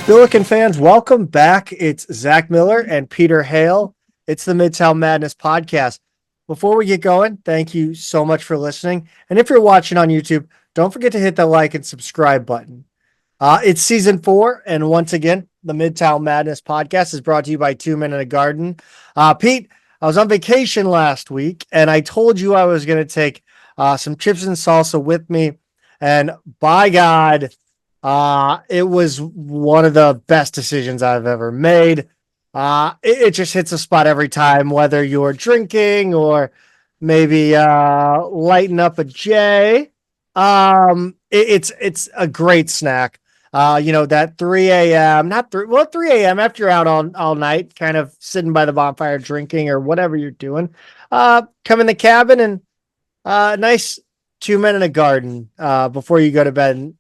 Billiken fans, welcome back. It's Zach Miller and Peter Hale. It's the Midtown Madness Podcast. Before we get going, thank you so much for listening. And if you're watching on YouTube, don't forget to hit the like and subscribe button. It's season 4, and once again, the Midtown Madness Podcast is brought to you by Two Men in a Garden. Pete, I was on vacation last week, and I told you I was going to take some chips and salsa with me. And by God, it was one of the best decisions I've ever made. It just hits a spot every time, whether you're drinking or maybe lighting up a J. It's a great snack. That 3 a.m., 3 a.m. after you're out all night, kind of sitting by the bonfire drinking or whatever you're doing. Come in the cabin and nice Two Men in a Garden before you go to bed.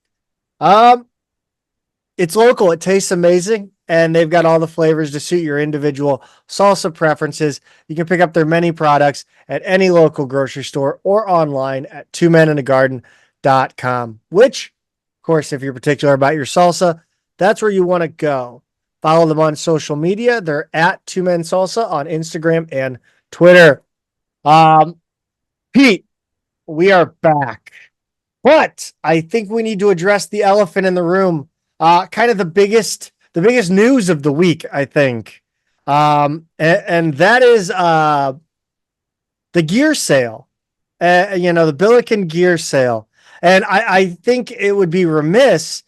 It's local. It tastes amazing, and they've got all the flavors to suit your individual salsa preferences. You can pick up their many products at any local grocery store or online at twomeninthegarden.com, which, of course, if you're particular about your salsa, that's where you want to go. Follow them on social media. They're at Two Men Salsa on Instagram and Twitter. Pete, we are back, but I think we need to address the elephant in the room. Kind of the biggest news of the week, I think. And that is the gear sale, the Billiken gear sale. And I think it would be remiss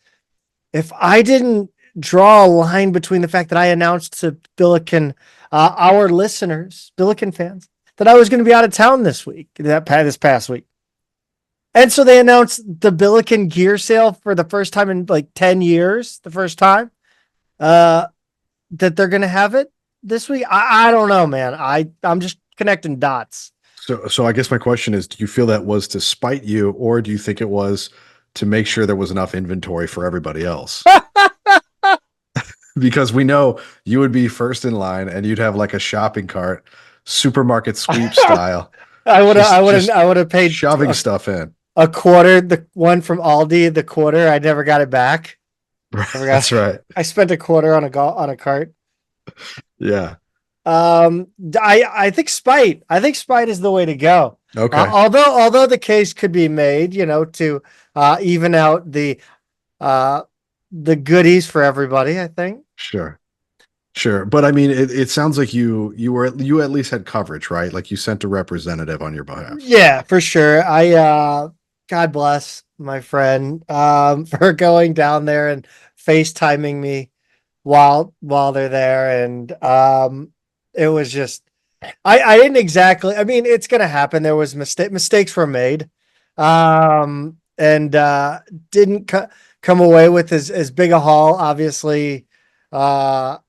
if I didn't draw a line between the fact that I announced to Billiken, our listeners, Billiken fans, that I was going to be out of town this past week. And so they announced the Billiken gear sale for the first time in like 10 years, that they're going to have it this week. I don't know, man. I'm just connecting dots. So I guess my question is, do you feel that was to spite you, or do you think it was to make sure there was enough inventory for everybody else? Because we know you would be first in line and you'd have like a shopping cart, supermarket sweep style. I would have paid shoving stuff in. A quarter, the one from Aldi, the quarter. I never got it back. That's right. I spent a quarter on a cart. Yeah. I think spite. I think spite is the way to go. Okay. Although the case could be made, to even out the goodies for everybody. I think. Sure. But I mean, it sounds like you at least had coverage, right? Like you sent a representative on your behalf. Yeah, for sure. God bless my friend for going down there and FaceTiming me while they're there. And it was just, I didn't exactly, I mean, it's going to happen. There was mistakes were made and didn't come away with as big a haul, obviously, as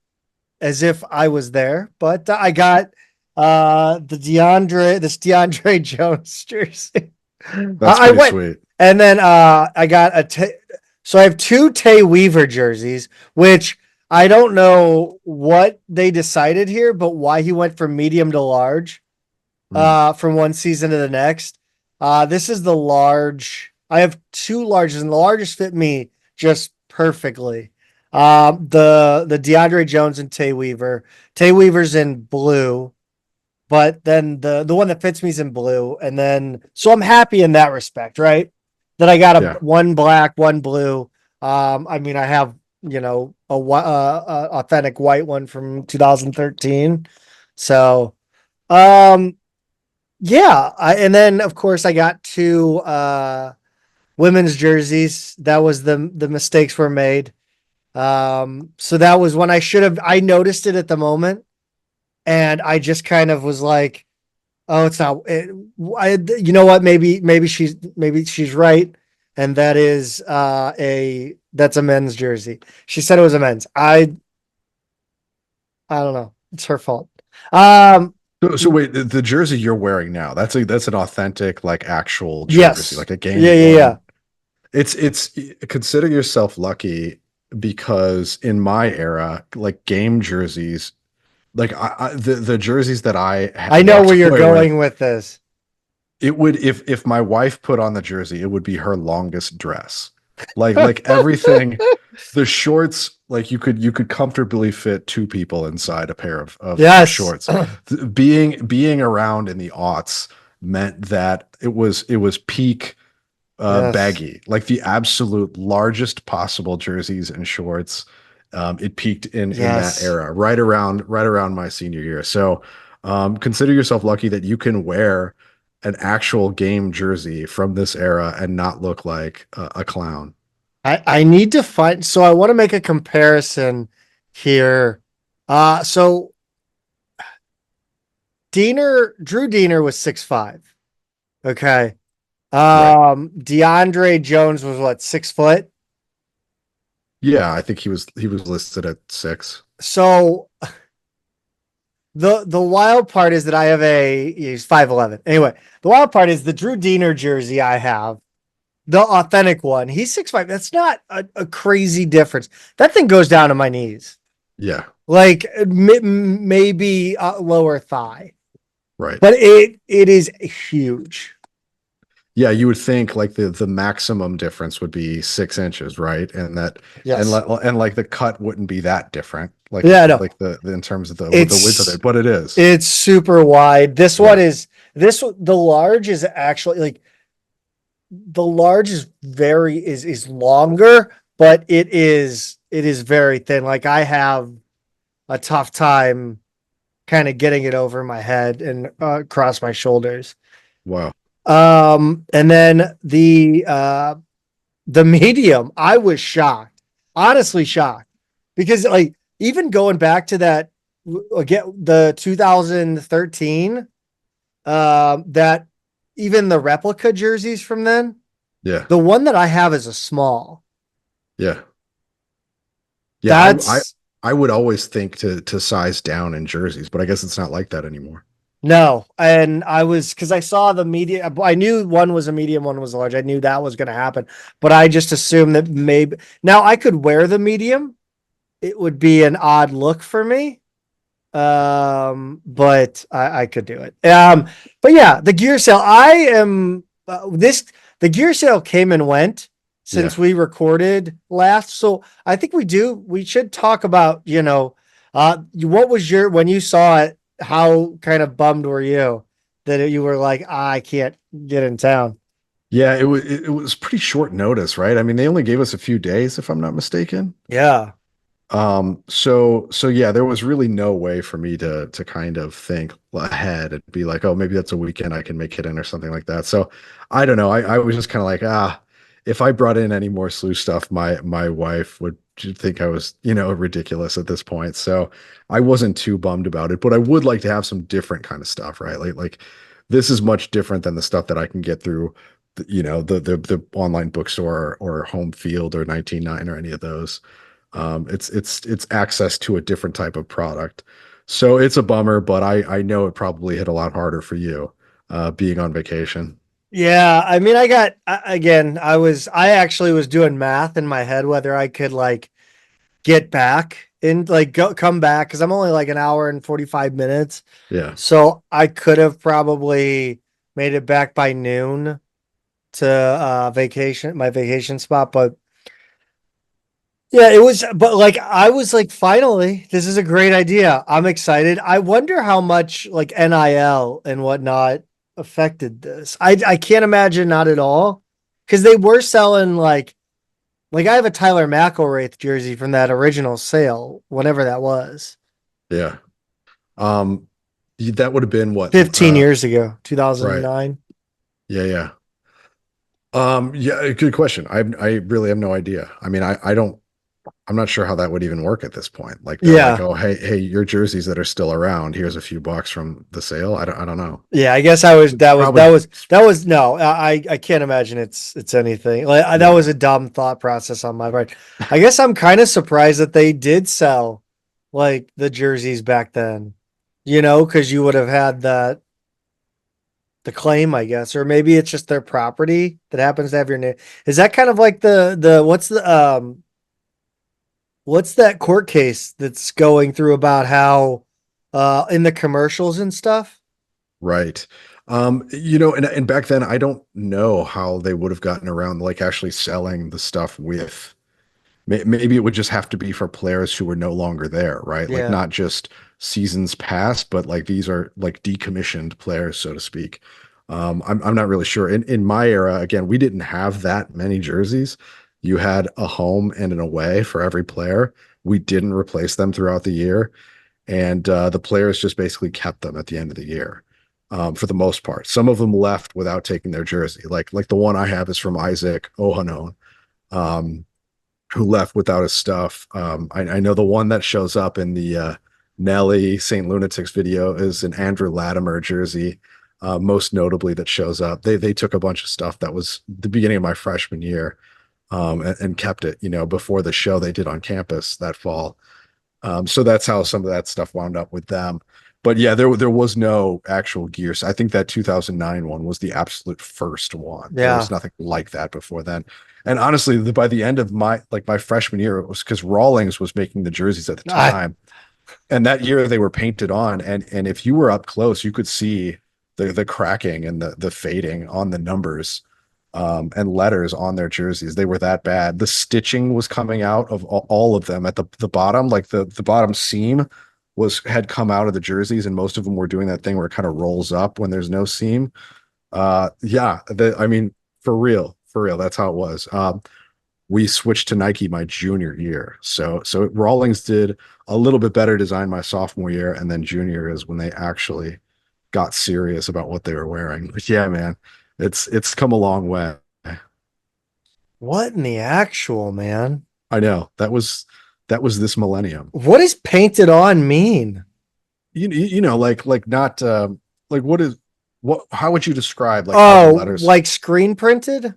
if I was there, but I got this DeAndre Jones jersey. That's pretty sweet. And then I got so I have 2 Tay Weaver jerseys, which I don't know what they decided here, but why he went from medium to large from one season to the next. This is the large. I have 2 larges, and the largest fit me just perfectly. The DeAndre Jones and Tay Weaver. Tay Weaver's in blue, but then the one that fits me is in blue. And then, so I'm happy in that respect, right? That I got one black, one blue. I mean, I have, a authentic white one from 2013. So, and then of course I got 2 women's jerseys. That was the mistakes were made. So that was when I noticed it at the moment, and I just kind of was like, oh, it's not, you know what? Maybe she's right. And that is, that's a men's jersey. She said it was a men's. I don't know. It's her fault. So wait, the jersey you're wearing now, that's an authentic, like actual jersey, like a game. Yeah. It's consider yourself lucky, because in my era, like game jerseys, like the jerseys that I know where you're going with this. It would, if my wife put on the jersey, it would be her longest dress. Like everything, the shorts like you could comfortably fit two people inside a pair of Yes. shorts. Being around in the aughts meant that it was peak Yes. baggy, like the absolute largest possible jerseys and shorts. It peaked in that Yes. era, right around my senior year. So consider yourself lucky that you can wear an actual game jersey from this era and not look like a clown. I need to find, so I want to make a comparison here. So Drew Diener was 6'5". Okay. Right. DeAndre Jones was what, 6 foot? Yeah, I think he was listed at 6. So the wild part is that I have he's 5'11". Anyway, the wild part is the Drew Diener jersey I have, the authentic one. He's 6'5". That's not a crazy difference. That thing goes down to my knees. Yeah, Like maybe lower thigh, right. but it is huge. Yeah, you would think like the maximum difference would be 6 inches, right? Yes. And like the cut wouldn't be that different, Yeah, no. the in terms of the width of It's it, but it is. it's super wide. Yeah. The large is actually like the large is is longer, but it is very thin. Like I have a tough time kind of getting it over my head and across my shoulders. Wow. And then the medium, I was shocked, honestly shocked, because like even going back to that again, the 2013, that even the replica jerseys from then, Yeah. the one that I have is a small. Yeah. Yeah, That's I would always think to size down in jerseys, but I guess it's not like that anymore. No, and I was because I saw the media. I knew one was a medium, one was a large. I knew that was going to happen, but I just assumed that maybe now I could wear the medium. It would be an odd look for me, but I could do it. But yeah, the gear sale. I am this. The gear sale came and went Yeah. since we recorded last, so I think we should talk about what was your when you saw it. How kind of bummed were you that you were like, I can't get in town? Yeah, it was pretty short notice, right? I mean, they only gave us a few days, if I'm not mistaken. Yeah. So yeah, there was really no way for me to kind of think ahead and be like, oh, maybe that's a weekend I can make it in or something like that. So I don't know. I was just kind of like, if I brought in any more slew stuff, my wife would think I was, ridiculous at this point. So I wasn't too bummed about it, but I would like to have some different kind of stuff, right? Like this is much different than the stuff that I can get through, the online bookstore or Home Field or 19.9 or any of those. It's access to a different type of product. So it's a bummer, but I know it probably hit a lot harder for you, being on vacation. Yeah. I mean, again, I actually was doing math in my head whether I could like get back and like come back because I'm only like an hour and 45 minutes. Yeah. So I could have probably made it back by noon to my vacation spot, but yeah, it was, but like I was like, finally, this is a great idea. I'm excited. I wonder how much like NIL and whatnot affected this. I can't imagine not at all because they were selling like I have a Tyler McElraith jersey from that original sale, whenever that was, Yeah. Um, that would have been what? 15 years ago, Right. 2009. Yeah, yeah. Yeah, good question. I really have no idea. I mean, I'm not sure how that would even work at this point. Like they're like, Yeah. oh, hey, your jerseys that are still around, here's a few bucks from the sale. I don't know. Yeah, I guess I was that was that Probably, was that was no, I can't imagine it's anything. Like that yeah. was a dumb thought process on my part. I guess I'm kind of surprised that they did sell like the jerseys back then. Because you would have had the claim, I guess, or maybe it's just their property that happens to have your name. Is that kind of like the what's that court case that's going through about how in the commercials and stuff? Right. And back then I don't know how they would have gotten around like actually selling the stuff with Maybe it would just have to be for players who were no longer there, right? Like Yeah. not just seasons past, but like these are like decommissioned players, so to speak. I'm not really sure. In my era, again, we didn't have that many jerseys. You had a home and an away for every player. We didn't replace them throughout the year, and the players just basically kept them at the end of the year, for the most part. Some of them left without taking their jersey. Like the one I have is from Isaac Ohanon, um, who left without his stuff. I know the one that shows up in the Nelly St. Lunatics video is an Andrew Latimer jersey. Most notably, that shows up. They took a bunch of stuff that was the beginning of my freshman year, and kept it, before the show they did on campus that fall. So that's how some of that stuff wound up with them. But yeah, there was no actual gears. I think that 2009 one was the absolute first one. There Yeah. was nothing like that before then. And honestly, by the end of my freshman year, it was because Rawlings was making the jerseys at the I, time, and that year they were painted on, and if you were up close, you could see the cracking and the fading on the numbers, and letters on their jerseys. They were that bad. The stitching was coming out of all of them at the bottom, like the bottom seam had come out of the jerseys, and most of them were doing that thing where it kind of rolls up when there's no seam. Yeah, I mean, for real, that's how it was. We switched to Nike my junior year. So Rawlings did a little bit better design my sophomore year, and then junior is when they actually got serious about what they were wearing. But yeah, man, it's come a long way. what in the actual, man? I know that was this millennium. What does painted on mean? Like not like what how would you describe like how the Oh, letters. like screen printed?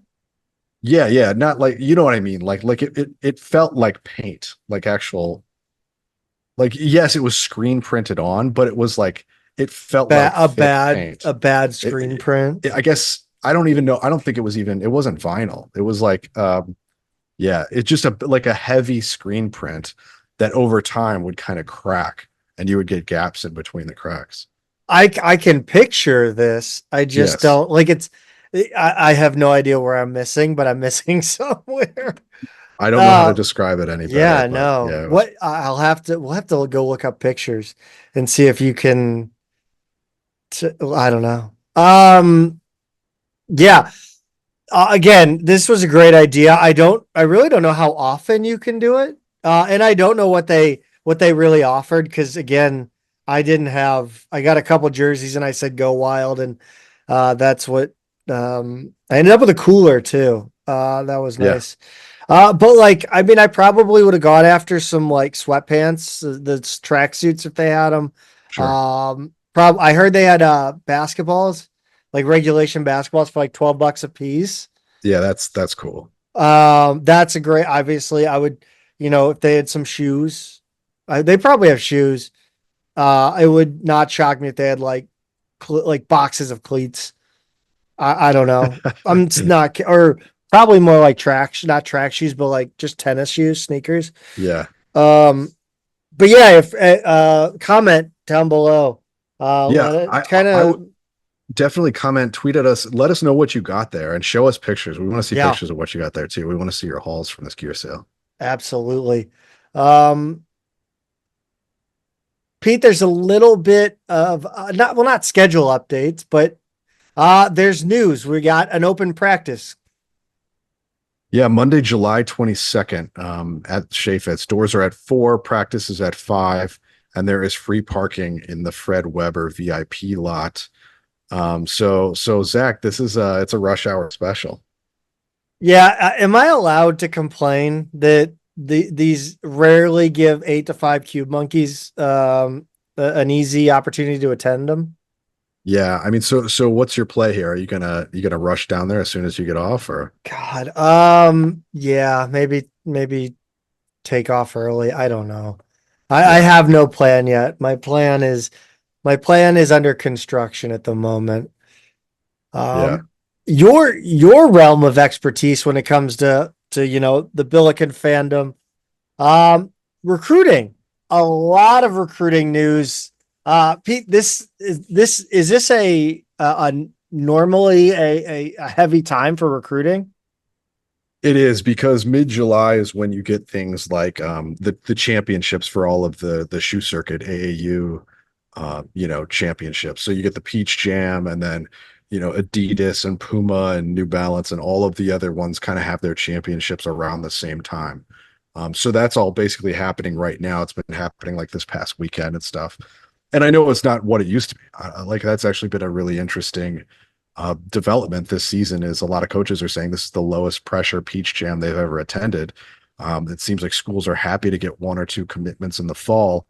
Yeah, yeah, not like, you know what I mean, like it felt like paint, like actual, like, yes, it was screen printed on, but it was like it felt like thick paint. A bad It, screen print. I guess I don't even know. I don't think it wasn't vinyl. It was like yeah, it's just like a heavy screen print that over time would kind of crack, and you would get gaps in between the cracks. I can picture this. I just Yes. don't like it's. I have no idea where I'm missing, but I'm missing somewhere. I don't know how to Uh, describe it any better, yeah, but no. yeah, it was. What we'll have to go look up pictures and see if you can. I don't know. Yeah. Again, this was a great idea. I really don't know how often you can do it. And I don't know what they really offered. Cause again, I got a couple jerseys and I said, go wild. And, that's what, I ended up with a cooler too. That was Yeah, nice. But like, I mean, I probably would have gone after some like sweatpants, the tracksuits if they had them. sure. I heard they had, basketballs, like regulation basketballs for like $12 a piece. Yeah, that's cool. That's a great, obviously I would, if they had some shoes, they probably have shoes. It would not shock me if they had like, like boxes of cleats. I don't know. I'm just not, or probably more like not track shoes, but like just tennis shoes, sneakers. Yeah. Um, but yeah, if, comment down below, Yeah, let it kind I of, would definitely comment, tweet at us, let us know what you got there, and show us pictures. We want to see yeah, pictures of what you got there too. We want to see your hauls from this gear sale. absolutely. Um, Pete, there's a little bit of not schedule updates, but there's news. We got an open practice. Yeah, Monday, July 22nd, at Shea Fits. Doors are at 4, practice is at 5, and there is free parking in the Fred Weber VIP lot. So Zach, this is it's a rush hour special. Yeah, am I allowed to complain that these rarely give 8 to 5 cube monkeys an easy opportunity to attend them? Yeah, I mean, so what's your play here? Are you gonna rush down there as soon as you get off, or? God, yeah, maybe take off early. I don't know. I Yeah, have no plan yet. My plan is under construction at the moment. yeah, Um, your realm of expertise when it comes to the Billiken fandom, recruiting, a lot of recruiting news. Pete, is this a normally a heavy time for recruiting? It is because mid-July is when you get things like the championships for all of the shoe circuit AAU championships. So you get the Peach Jam and then Adidas and Puma and New Balance and all of the other ones kind of have their championships around the same time. So that's all basically happening right now. It's been happening like this past weekend and stuff. And I know it's not what it used to be. Like that's actually been a really interesting development this season. Is a lot of coaches are saying this is the lowest pressure Peach Jam they've ever attended. It seems like schools are happy to get one or two commitments in the fall,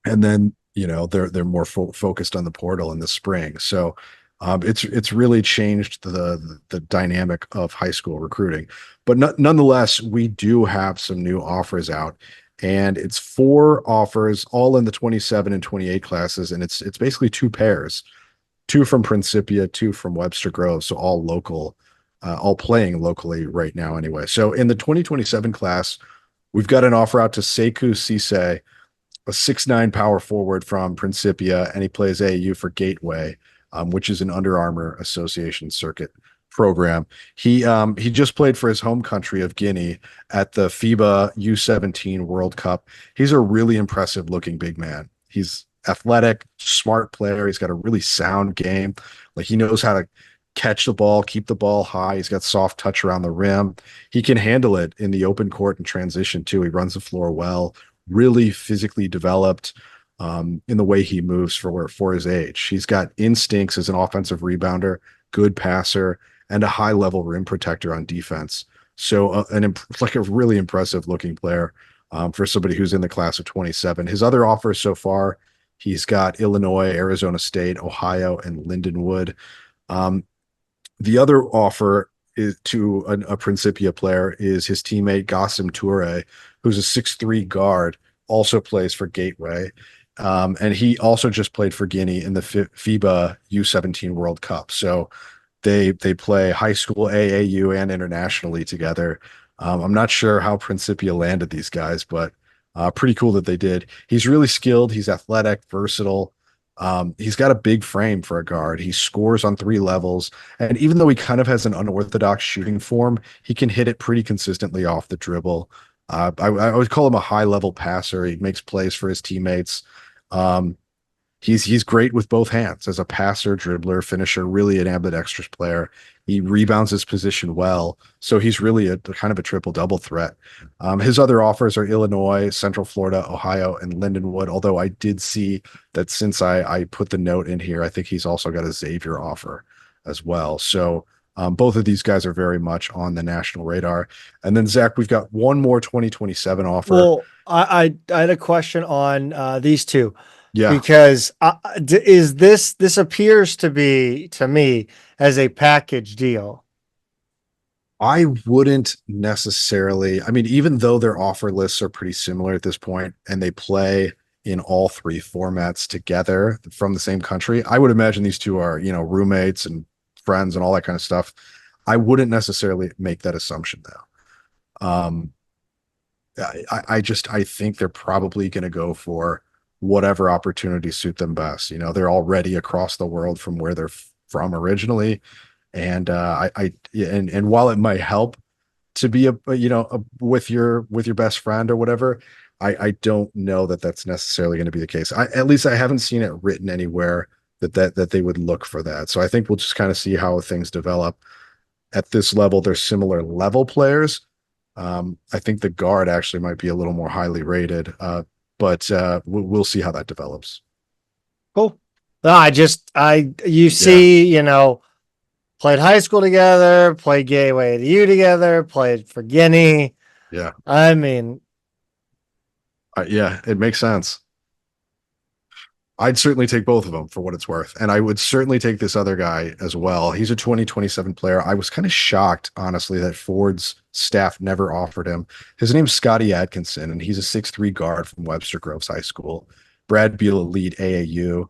and then they're more focused on the portal in the spring. So it's really changed the dynamic of high school recruiting. But nonetheless, we do have some new offers out, and it's four offers all in the 27 and 28 classes, and it's basically two pairs, two from Principia, two from Webster Grove, so all local, all playing locally right now anyway. So in the 2027 class, we've got an offer out to Sekou Cisse, a 6'9" power forward from Principia, and he plays AAU for Gateway, which is an Under Armour Association circuit program. He just played for his home country of Guinea at the FIBA U17 World Cup. He's a really impressive looking big man. He's athletic, smart player. He's got a really sound game. Like he knows how to catch the ball, keep the ball high. He's got soft touch around the rim. He can handle it in the open court and transition too. He runs the floor well, really physically developed in the way he moves for his age. He's got instincts as an offensive rebounder, good passer, and a high level rim protector on defense. So like a really impressive looking player for somebody who's in the class of 27. His other offers so far, he's got Illinois, Arizona State, Ohio, and Lindenwood. The other offer is to a Principia player is his teammate Gassim Toure, who's a 6'3" guard, also plays for Gateway. And he also just played for Guinea in the FIBA U17 World Cup. So they play high school AAU and internationally together. I'm not sure how Principia landed these guys, but pretty cool that they did. He's really skilled. He's athletic, versatile. He's got a big frame for a guard. He scores on three levels. And even though he kind of has an unorthodox shooting form, he can hit it pretty consistently off the dribble. I would call him a high level passer. He makes plays for his teammates. He's great with both hands as a passer, dribbler, finisher, really an ambidextrous player. He rebounds his position well. So he's really a kind of a triple double threat. His other offers are Illinois, Central Florida, Ohio, and Lindenwood. Although I did see that since I put the note in here, I think he's also got a Xavier offer as well. So both of these guys are very much on the national radar. And then Zach, we've got one more 2027 offer. Well, I had a question on these two. Yeah. Because is this appears to be to me as a package deal? I wouldn't necessarily. I mean, even though their offer lists are pretty similar at this point and they play in all three formats together from the same country, I would imagine these two are, roommates and friends and all that kind of stuff. I wouldn't necessarily make that assumption though. I think they're probably going to go for whatever opportunities suit them best. They're already across the world from where they're from originally. And and while it might help to be with your best friend or whatever, I don't know that that's necessarily going to be the case. At least I haven't seen it written anywhere that they would look for that. So I think we'll just kind of see how things develop at this level. They're similar level players. I think the guard actually might be a little more highly rated, but we'll see how that develops. Cool. No, you see, played high school together, played Gateway at U together, played for Guinea. Yeah. I mean, yeah, it makes sense. I'd certainly take both of them for what it's worth. And I would certainly take this other guy as well. He's a 2027 player. I was kind of shocked, honestly, that Ford's staff never offered him. His name's Scotty Atkinson, and he's a 6'3" guard from Webster Groves High School. Brad Beal Elite AAU,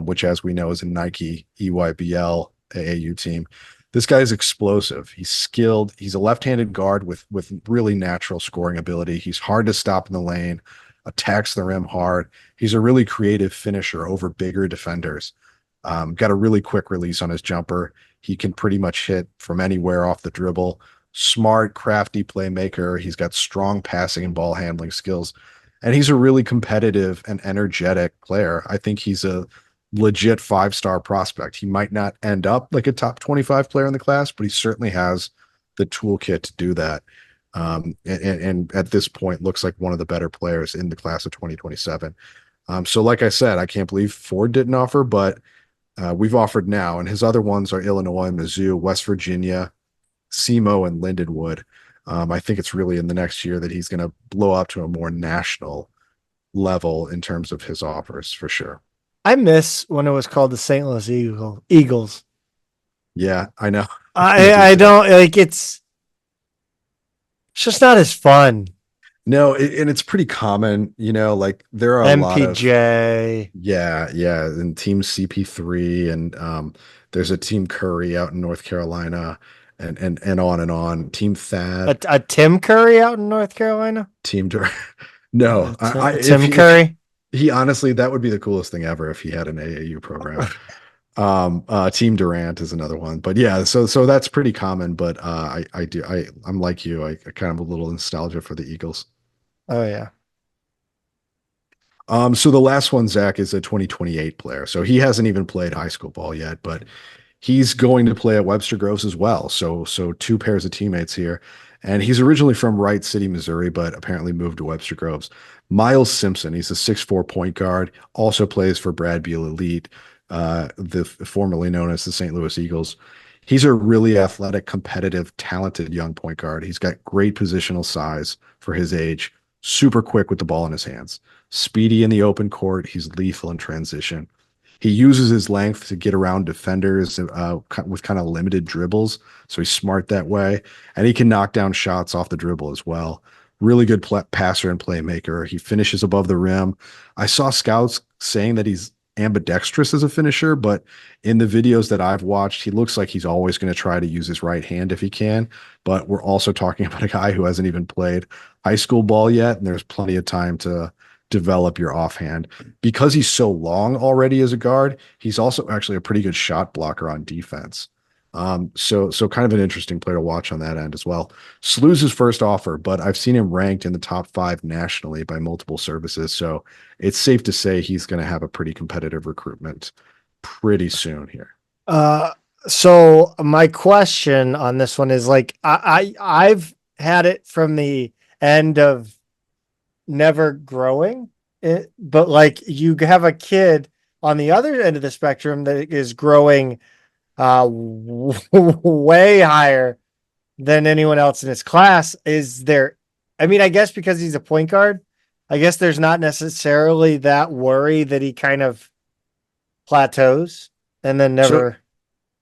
which, as we know, is a Nike EYBL AAU team. This guy is explosive. He's skilled. He's a left-handed guard with really natural scoring ability. He's hard to stop in the lane, attacks the rim hard. He's a really creative finisher over bigger defenders. Got a really quick release on his jumper. He can pretty much hit from anywhere off the dribble. smart, crafty playmaker. He's got strong passing and ball handling skills. And he's a really competitive and energetic player. I think he's a legit 5-star prospect. He might not end up like a top 25 player in the class, but he certainly has the toolkit to do that. And at this point, looks like one of the better players in the class of 2027. So, like I said, I can't believe Ford didn't offer, but we've offered now. And his other ones are Illinois, Mizzou, West Virginia, SEMO, and Lindenwood. I think it's really in the next year that he's going to blow up to a more national level in terms of his offers for sure. I miss when it was called the St. Louis Eagles. Yeah, I know. I I do I too. don't like it's just not as fun. No, and it's pretty common, like there are a lot of MPJ. yeah, and team CP3 and there's a team Curry out in North Carolina and on and on. Team Thad, A Tim Curry out in North Carolina. team Dur No, A if Tim Curry. he honestly that would be the coolest thing ever if he had an AAU program. Team Durant is another one, but yeah, so that's pretty common. But I'm like you, I kind of a little nostalgia for the Eagles. Oh yeah. So the last one, Zach, is a 2028 player. So he hasn't even played high school ball yet, but he's going to play at Webster Groves as well. So two pairs of teammates here. And he's originally from Wright City, Missouri, but apparently moved to Webster Groves. Miles Simpson, he's a 6'4" point guard, also plays for Brad Beal Elite, the formerly known as the St. Louis Eagles. He's a really athletic, competitive, talented young point guard. He's got great positional size for his age, super quick with the ball in his hands, speedy in the open court. He's lethal in transition. He uses his length to get around defenders with kind of limited dribbles. So he's smart that way. And he can knock down shots off the dribble as well. Really good passer and playmaker. He finishes above the rim. I saw scouts saying that he's ambidextrous as a finisher, but in the videos that I've watched, he looks like he's always going to try to use his right hand if he can. But we're also talking about a guy who hasn't even played high school ball yet, and there's plenty of time to develop your offhand. Because he's so long already as a guard, he's also actually a pretty good shot blocker on defense. So kind of an interesting player to watch on that end as well. SLU's his first offer, but I've seen him ranked in the top 5 nationally by multiple services. So it's safe to say he's going to have a pretty competitive recruitment pretty soon here. So my question on this one is like I've had it from the end of never growing it, but like you have a kid on the other end of the spectrum that is growing way higher than anyone else in his class. Is there, I mean, I guess because he's a point guard, I guess there's not necessarily that worry that he kind of plateaus and then So never.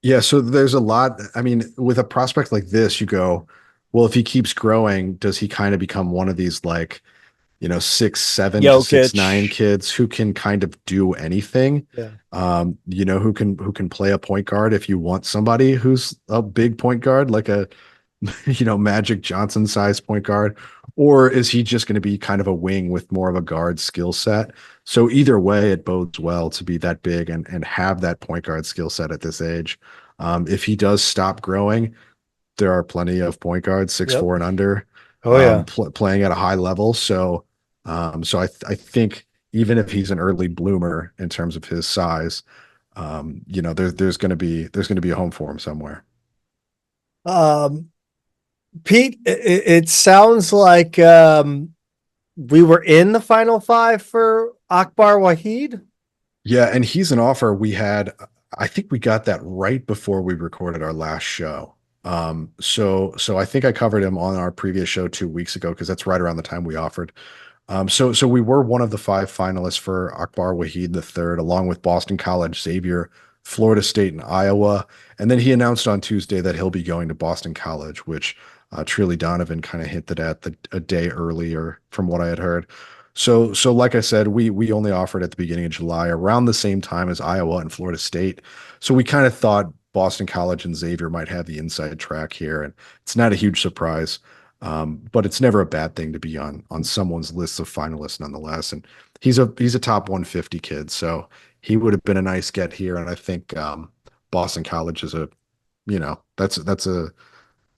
yeah, so there's a lot. I mean, with a prospect like this, you go, well, if he keeps growing, does he kind of become one of these like 6'7" to 6'9" Jokic. kids who can kind of do anything. Yeah. Who can play a point guard if you want somebody who's a big point guard, like a Magic Johnson size point guard, or is he just going to be kind of a wing with more of a guard skill set? So either way, it bodes well to be that big and have that point guard skill set at this age. If he does stop growing, there are plenty of point guards, six Yep. four and under, Oh yeah. playing at a high level. So I think even if he's an early bloomer in terms of his size, there's going to be a home for him somewhere. Um, Pete, it sounds like we were in the final 5 for Akbar Wahid. Yeah, and he's an offer we had. I think we got that right before we recorded our last show. So I think I covered him on our previous show 2 weeks ago because that's right around the time we offered. So we were one of the 5 finalists for Akbar Wahid the third, along with Boston College, Xavier, Florida State, and Iowa. And then he announced on Tuesday that he'll be going to Boston College, which Trilly Donovan kind of hinted at a day earlier from what I had heard. So like I said, we only offered at the beginning of July, around the same time as Iowa and Florida State. So we kind of thought Boston College and Xavier might have the inside track here, and it's not a huge surprise. But it's never a bad thing to be on someone's list of finalists nonetheless. And he's a top 150 kid, so he would have been a nice get here. And I think Boston College is that's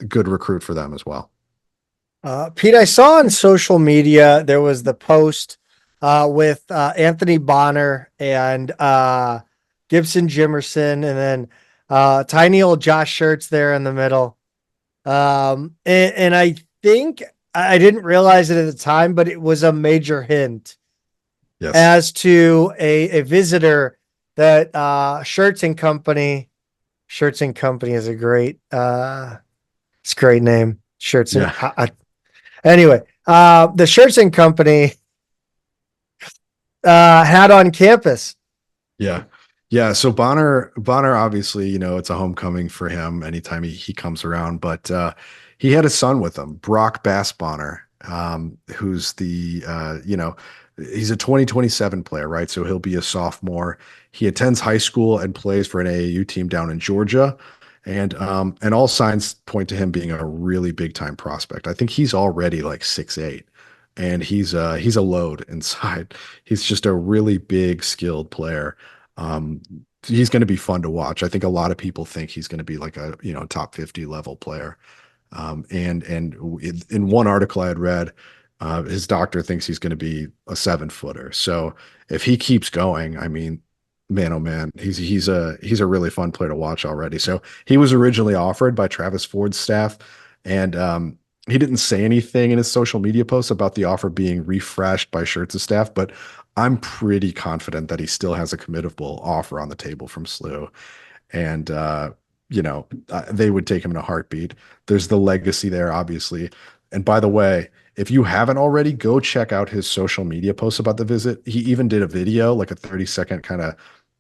good recruit for them as well. Pete, I saw on social media there was the post with Anthony Bonner and Gibson Jimerson, and then tiny old Josh Schertz there in the middle. And I think I didn't realize it at the time, but it was a major hint Yes. as to a visitor that Schertz and Company is a great it's a great name. Schertz and Yeah. anyway, the Schertz and Company had on campus. Yeah. Yeah. So Bonner, obviously, it's a homecoming for him anytime he comes around, but he had a son with him, Brock Bass Bonner, who's he's a 2027 player, right? So he'll be a sophomore. He attends high school and plays for an AAU team down in Georgia. And all signs point to him being a really big time prospect. I think he's already like 6'8", and he's a load inside. He's just a really big, skilled player. Um, he's going to be fun to watch. I think a lot of people think he's going to be like a top 50 level player. And in one article I had read, his doctor thinks he's going to be a 7-footer. So if he keeps going, I mean, man, oh man, he's a really fun player to watch already. So he was originally offered by Travis Ford's staff, and he didn't say anything in his social media posts about the offer being refreshed by Schertz's staff, but I'm pretty confident that he still has a committable offer on the table from SLU. And they would take him in a heartbeat. There's the legacy there, obviously. And by the way, if you haven't already, go check out his social media posts about the visit. He even did a video, like a 30-second kind of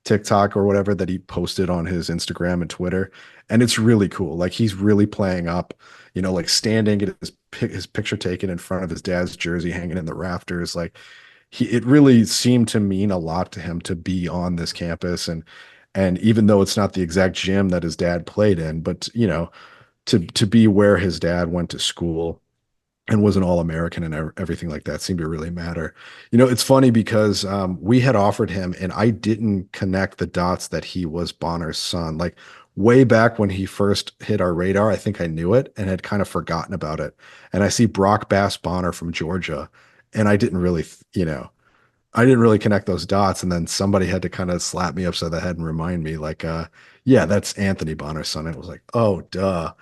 TikTok or whatever, that he posted on his Instagram and Twitter. And it's really cool. Like, he's really playing up, like standing, get his picture taken in front of his dad's jersey hanging in the rafters. Like, it really seemed to mean a lot to him to be on this campus. And even though it's not the exact gym that his dad played in, but to be where his dad went to school and was an All-American and everything like that seemed to really matter. It's funny because we had offered him, and I didn't connect the dots that he was Bonner's son. Like, way back when he first hit our radar, I think I knew it and had kind of forgotten about it. And I see Brock Bass Bonner from Georgia, and I didn't really, I didn't really connect those dots. And then somebody had to kind of slap me upside the head and remind me, like, yeah, that's Anthony Bonner's son. It was like, oh, duh.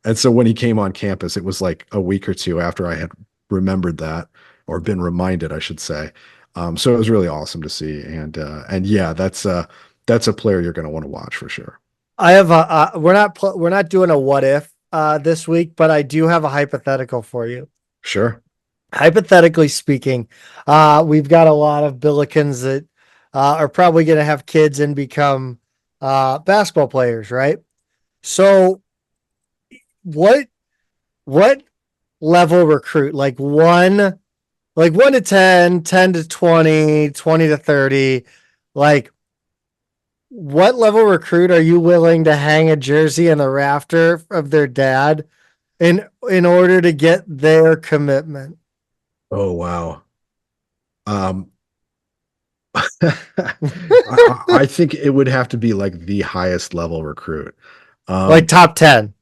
And so when he came on campus, it was like a week or two after I had remembered that, or been reminded, I should say. So it was really awesome to see. And yeah, that's a player you're going to want to watch for sure. I have we're not doing a what if this week, but I do have a hypothetical for you. Sure. Hypothetically speaking, we've got a lot of Billikens that are probably going to have kids and become basketball players, right? So what level recruit, like 1 to 10, 10 to 20, 20 to 30, like what level recruit are you willing to hang a jersey in the rafter of their dad in order to get their commitment? Oh, wow. I think it would have to be like the highest level recruit. Like top 10.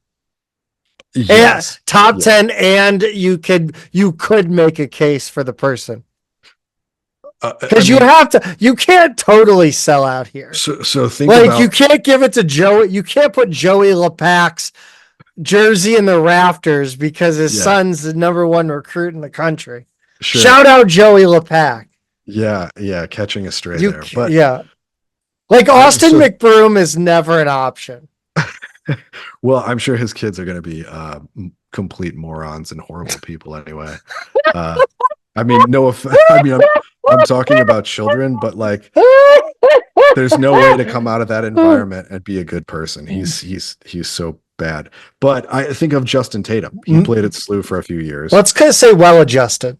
Yes. And top 10, and you could make a case for the person. Because you can't totally sell out here. So think like about, you can't give it to Joey. You can't put Joey LePac's jersey in the rafters because his son's the number 1 recruit in the country. Sure. Shout out Joey LePac. Yeah, catching a stray there. But yeah, like Austin McBroom is never an option. Well, I'm sure his kids are going to be complete morons and horrible people anyway. I mean, no offense. I mean, I'm talking about children, but like, there's no way to come out of that environment and be a good person. He's so bad. But I think of Justin Tatum. He played at SLU for a few years. Let's say well-adjusted.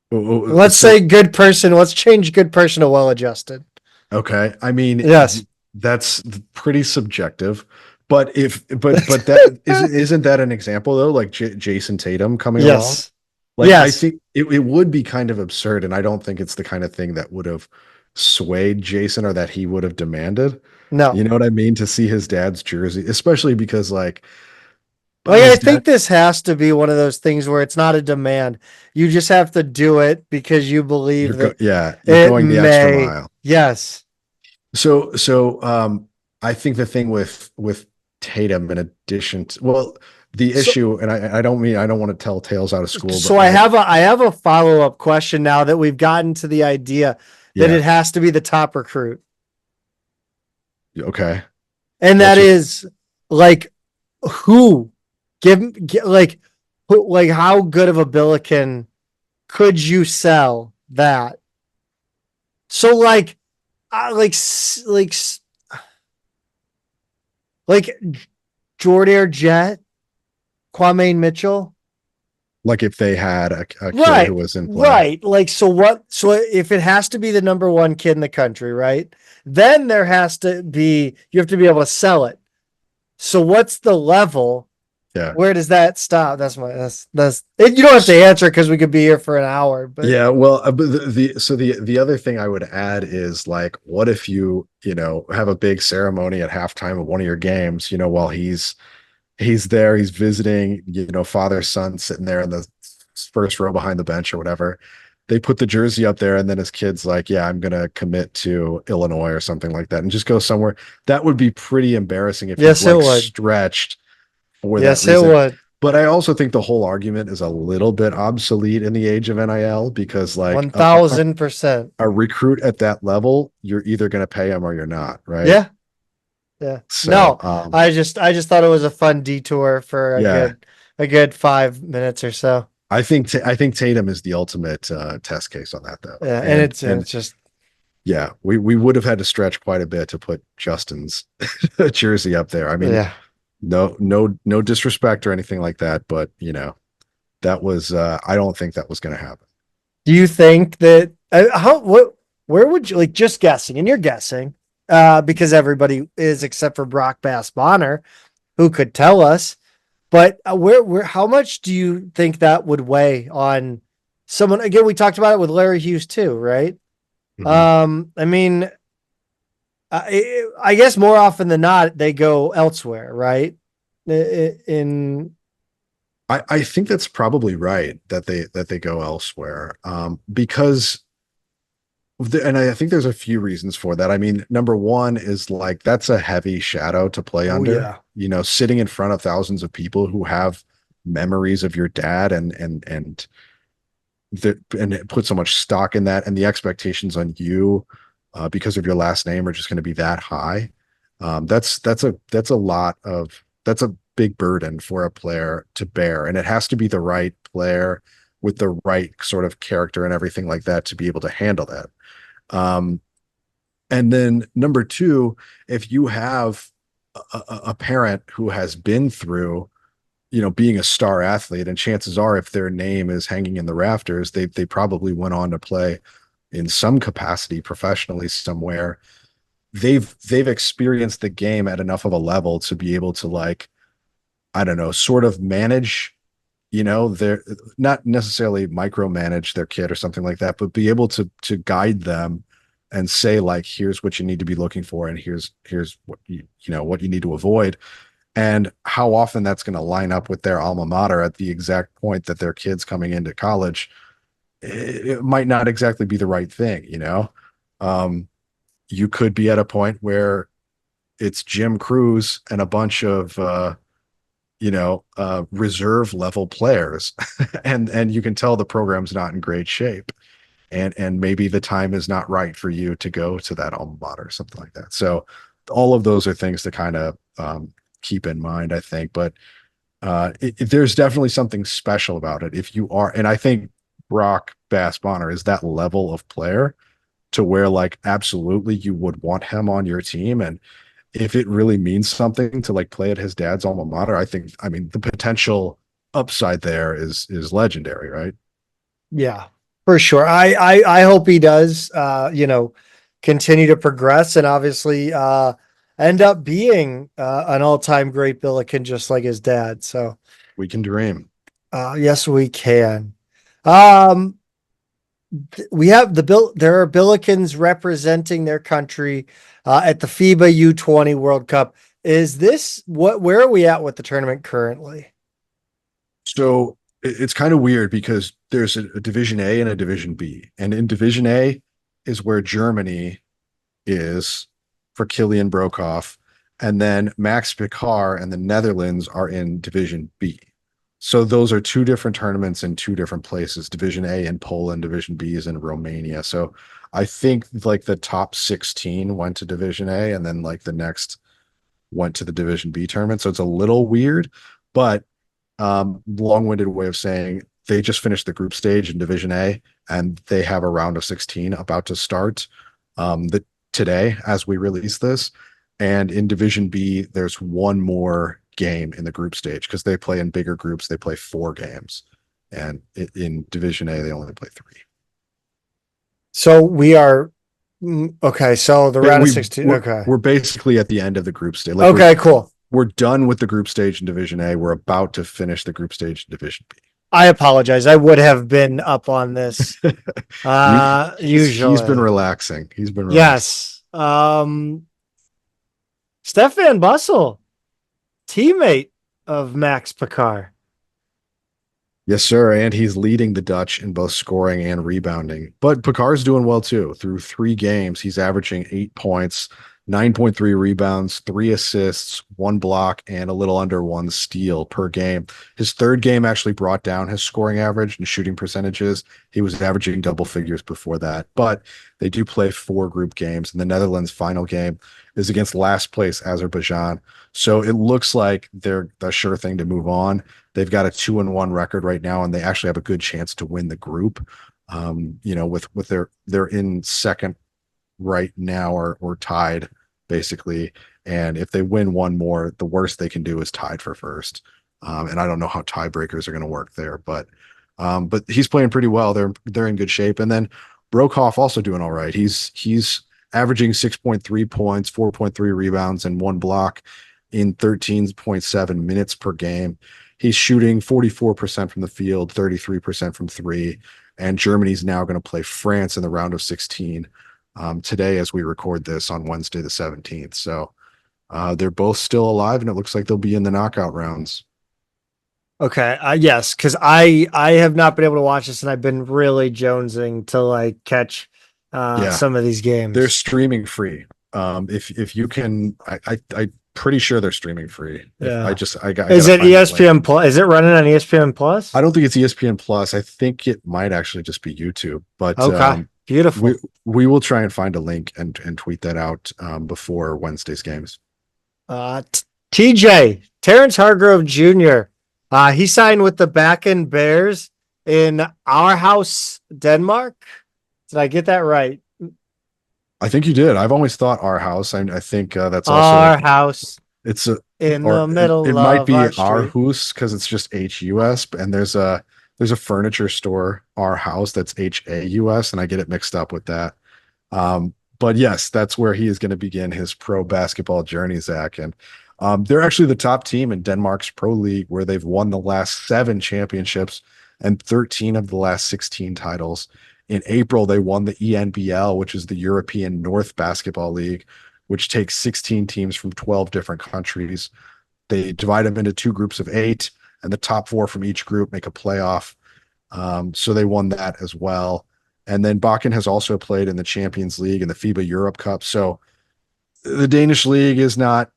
Let's say good person. Let's change good person to well-adjusted. Okay. I mean, yes, that's pretty subjective. But that isn't that an example though? Like Jason Tatum coming along? Like, I think it would be kind of absurd, and I don't think it's the kind of thing that would have swayed Jason or that he would have demanded. No. You know what I mean? To see his dad's jersey, especially because, like, Like, I his think dad, this has to be one of those things where it's not a demand. You just have to do it because you believe that you're it going the extra may. mile. Yes. So I think the thing with Tatum, in addition to, well, the So, issue, and I don't mean, I don't want to tell tales out of school, so but I have a follow-up question now that we've gotten to the idea that yeah, it has to be the top recruit. okay. And that What's your is like who like like how good of a Billiken could you sell that? So like Jordan Jet, Kwame Mitchell. like if they had a kid who Right, was in play? right. Like, so what? So if it has to be the number one kid in the country, right? Then there has to be, you have to be able to sell it. So what's the level? Yeah. Where does that stop? You don't have to answer because we could be here for an hour, but Yeah, well, but the other thing I would add is like, what if you know have a big ceremony at halftime of one of your games, you know, while he's there, he's visiting, you know, father son sitting there in the first row behind the bench or whatever. They put the jersey up there, and then his kid's like, "Yeah, I'm gonna commit to Illinois or something like that," and just go somewhere. That would be pretty embarrassing if he's yes, it like would. stretched for that Yes, it reason. would. But I also think the whole argument is a little bit obsolete in the age of NIL because, like, 1000%. a recruit at that level, you're either going to pay him or you're not, right? Yeah. Yeah. So, No, I just thought it was a fun detour for yeah, a good 5 minutes or so. I think Tatum is the ultimate test case on that, though, Yeah. And and it's just, yeah, we would have had to stretch quite a bit to put Justin's jersey up there. I mean, yeah. no disrespect or anything like that, but you know, that was I don't think that was going to happen. Do you think that where would you, like, just guessing, and you're guessing, because everybody is except for Brock Bass Bonner, who could tell us, but how much do you think that would weigh on someone? Again, we talked about it with Larry Hughes too, right? Mhm. I mean, I guess more often than not, they go elsewhere, right? In I think that's probably right that they go elsewhere because and I think there's a few reasons for that. I mean, number one is like that's a heavy shadow to play Oh under. yeah. You know, sitting in front of thousands of people who have memories of your dad and it put so much stock in that, and the expectations on you because of your last name are just going to be that high. That's a lot of that's a big burden for a player to bear, and it has to be the right player with the right sort of character and everything like that to be able to handle that. Um, and then number two, if you have a parent who has been through, you know, being a star athlete, and chances are, if their name is hanging in the rafters, they probably went on to play in some capacity professionally somewhere. They've experienced the game at enough of a level to be able to, like, I don't know, sort of manage, you know, they're not necessarily micromanage their kid or something like that, but be able to guide them and say, like, here's what you need to be looking for, and here's what you know what you need to avoid, and how often that's going to line up with their alma mater at the exact point that their kid's coming into college. It might not exactly be the right thing, you know. Um, you could be at a point where it's Jim Cruz and a bunch of reserve level players, and you can tell the program's not in great shape, and maybe the time is not right for you to go to that alma mater or something like that. So all of those are things to kind of keep in mind, I think. But there's definitely something special about it if you are, and I think Brock Bass Bonner is that level of player to where, like, absolutely you would want him on your team. And if it really means something to, like, play at his dad's alma mater, I mean, the potential upside there is legendary, right? Yeah, for sure. I hope he does, continue to progress and obviously end up being an all-time great Billiken, just like his dad. So We can dream. yes, we can. Um, we have there are Billikens representing their country at the FIBA U20 World Cup. Is this where are we at with the tournament currently? So it's kind of weird because there's a Division A and a Division B. And in Division A is where Germany is for Kilian Brokoff. And then Max Picard and the Netherlands are in Division B. So those are two different tournaments in two different places. Division A in Poland, Division B is in Romania. So I think like the top 16 went to Division A and then like the next went to the Division B tournament. So it's a little weird, but long-winded way of saying they just finished the group stage in Division A, and they have a round of 16 about to start today as we release this. And in Division B, there's one more game in the group stage because they play in bigger groups. They play 4 games, and in Division A, they only play 3. So we are okay. So the round of 16. We're, Okay. we're basically at the end of the group stage. Like okay, cool. We're done with the group stage in Division A. We're about to finish the group stage in Division B. I apologize. I would have been up on this. Usually he's been relaxing. He's been relaxing. Yes. Stefan Bussell, teammate of Max Picard. Yes, sir. And he's leading the Dutch in both scoring and rebounding. But Picard's doing well too. Through 3 games, he's averaging 8 points, 9.3 rebounds, 3 assists, 1 block, and a little under 1 steal per game. His 3rd game actually brought down his scoring average and shooting percentages. He was averaging double figures before that. But they do play 4 group games, and the Netherlands' final game is against last place Azerbaijan. So it looks like they're the sure thing to move on. They've got a 2-1 record right now, and they actually have a good chance to win the group. With they're in second right now or tied basically. And if they win one more, the worst they can do is tied for first. And I don't know how tiebreakers are going to work there, but he's playing pretty well. They're in good shape. And then Brokoff also doing all right. He's averaging 6.3 points, 4.3 rebounds, and 1 block in 13.7 minutes per game. He's shooting 44% from the field, 33% from 3. And Germany's now going to play France in the round of 16 today as we record this on Wednesday the 17th. So they're both still alive, and it looks like they'll be in the knockout rounds. Okay. Yes, because I have not been able to watch this, and I've been really jonesing to like catch some of these games. They're streaming free. If you can, I pretty sure they're streaming free. Yeah. I got. Is it ESPN Plus? Is it running on ESPN Plus? I don't think it's ESPN Plus. I think it might actually just be YouTube. But okay, beautiful. We will try and find a link and tweet that out before Wednesday's games. TJ Terrence Hargrove Jr. He signed with the Bakken Bears in our house, Denmark. Did I get that right? I think you did. I've always thought our house. I think that's also our house. It's in the middle. It might be our house because it's just HUS, and there's a furniture store, our house, that's HAUS, and I get it mixed up with that. But yes, that's where he is going to begin his pro basketball journey, Zach. And they're actually the top team in Denmark's pro league, where they've won the last 7 championships and 13 of the last 16 titles. In April, they won the ENBL, which is the European North Basketball League, which takes 16 teams from 12 different countries. They divide them into 2 groups of 8, and the top 4 from each group make a playoff. So they won that as well. And then Bakken has also played in the Champions League and the FIBA Europe Cup. So the Danish league is not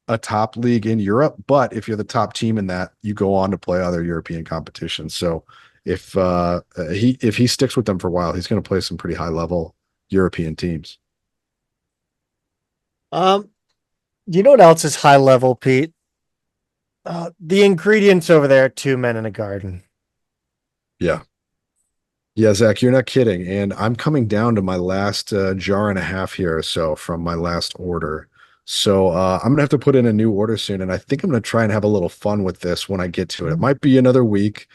a top league in Europe, but if you're the top team in that, you go on to play other European competitions. So if he sticks with them for a while, he's going to play some pretty high level European teams. You know what else is high level, Pete? The ingredients over there, 2 men in a garden. Yeah. Yeah, Zach, you're not kidding. And I'm coming down to my last jar and a half here or so from my last order. So I'm going to have to put in a new order soon. And I think I'm going to try and have a little fun with this when I get to it. It might be another week,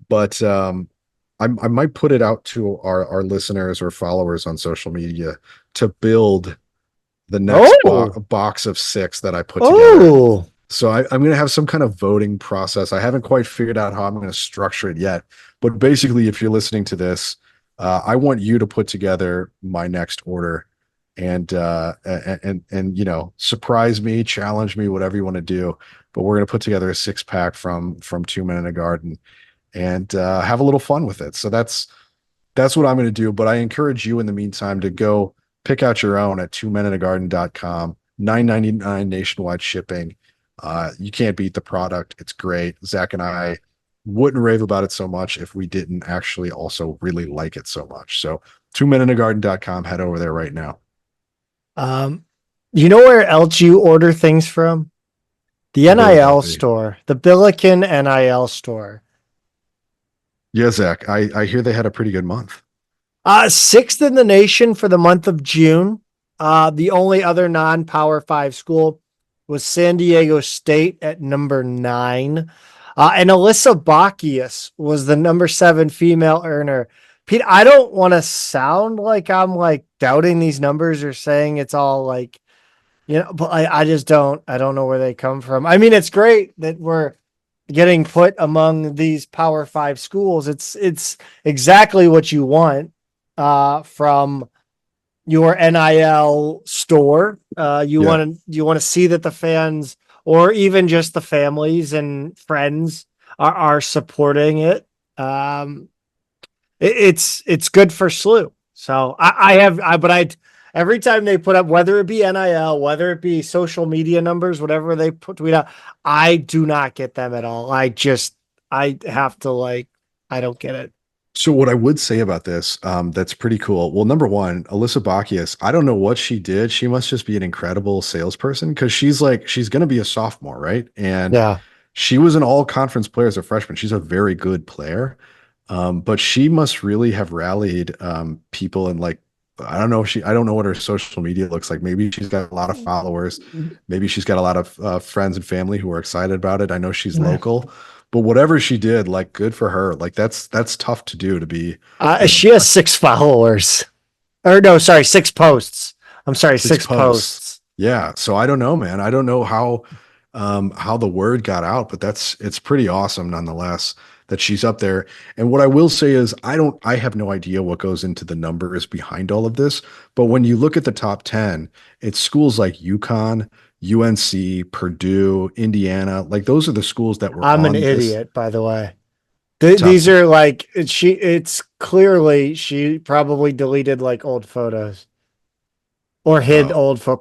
but I might put it out to our listeners or followers on social media to build the next box of 6 that I put together. So I'm going to have some kind of voting process. I haven't quite figured out how I'm going to structure it yet. But basically, if you're listening to this, I want you to put together my next order. and surprise me, challenge me, whatever you want to do. But we're gonna put together a 6 pack from 2 Men in a Garden and have a little fun with it. So that's what I'm going to do. But I encourage you in the meantime to go pick out your own at twomeningarden.com. $9.99 nationwide shipping. You can't beat the product. It's great. Zach and I wouldn't rave about it so much if we didn't actually also really like it so much. So twomeningarden.com, head over there right now. You know where else you order things from? The NIL store, the Billiken NIL store. Yeah, Zach, I hear they had a pretty good month. 6th in the nation for the month of June. The only other non-Power 5 school was San Diego State at number 9. And Alyssa Bacchius was the number 7 female earner. Pete, I don't want to sound like I'm like doubting these numbers or saying it's all like, but I just don't know where they come from. I mean, it's great that we're getting put among these Power 5 schools. It's exactly what you want from your NIL store. You want to see that the fans or even just the families and friends are supporting it. It's good for SLU. So every time they put up, whether it be NIL, whether it be social media numbers, whatever they tweet out, I do not get them at all. I have to I don't get it. So what I would say about this, that's pretty cool. Well, number one, Alyssa Bacchius, I don't know what she did. She must just be an incredible salesperson because she's going to be a sophomore, right? And she was an all conference player as a freshman. She's a very good player. But she must really have rallied people and I don't know what her social media looks like. Maybe she's got a lot of followers. Maybe she's got a lot of friends and family who are excited about it. I know she's local. But whatever she did, good for her. That's tough to do to be. She has 6 followers. Or no, sorry, 6 posts. I'm sorry, 6 posts. Yeah. So I don't know, man. I don't know how the word got out, but it's pretty awesome nonetheless that she's up there. And what I will say is I have no idea what goes into the numbers behind all of this. But when you look at the top 10, it's schools like UConn, UNC, Purdue, Indiana, those are the schools that were. I'm an idiot, by the way. These are it's clearly she probably deleted old photos or hid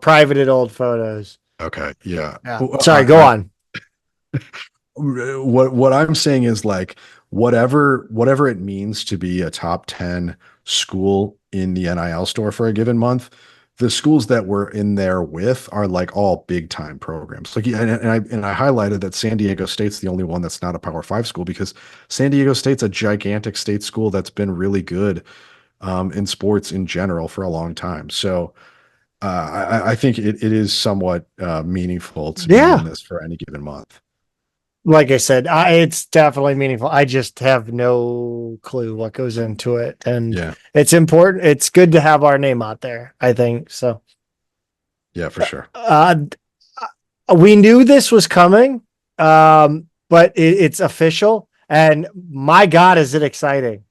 privated old photos. Okay. Yeah. Sorry, go on. What I'm saying is whatever it means to be a top 10 school in the NIL store for a given month, the schools that we're in there with are all big time programs. And I highlighted that San Diego State's the only one that's not a Power 5 school because San Diego State's a gigantic state school that's been really good in sports in general for a long time. So I think it is somewhat meaningful to be in this for any given month. Like I said, it's definitely meaningful. I just have no clue what goes into it. And it's important. It's good to have our name out there, I think. So, yeah, for sure. We knew this was coming, but it's official. And my God, is it exciting?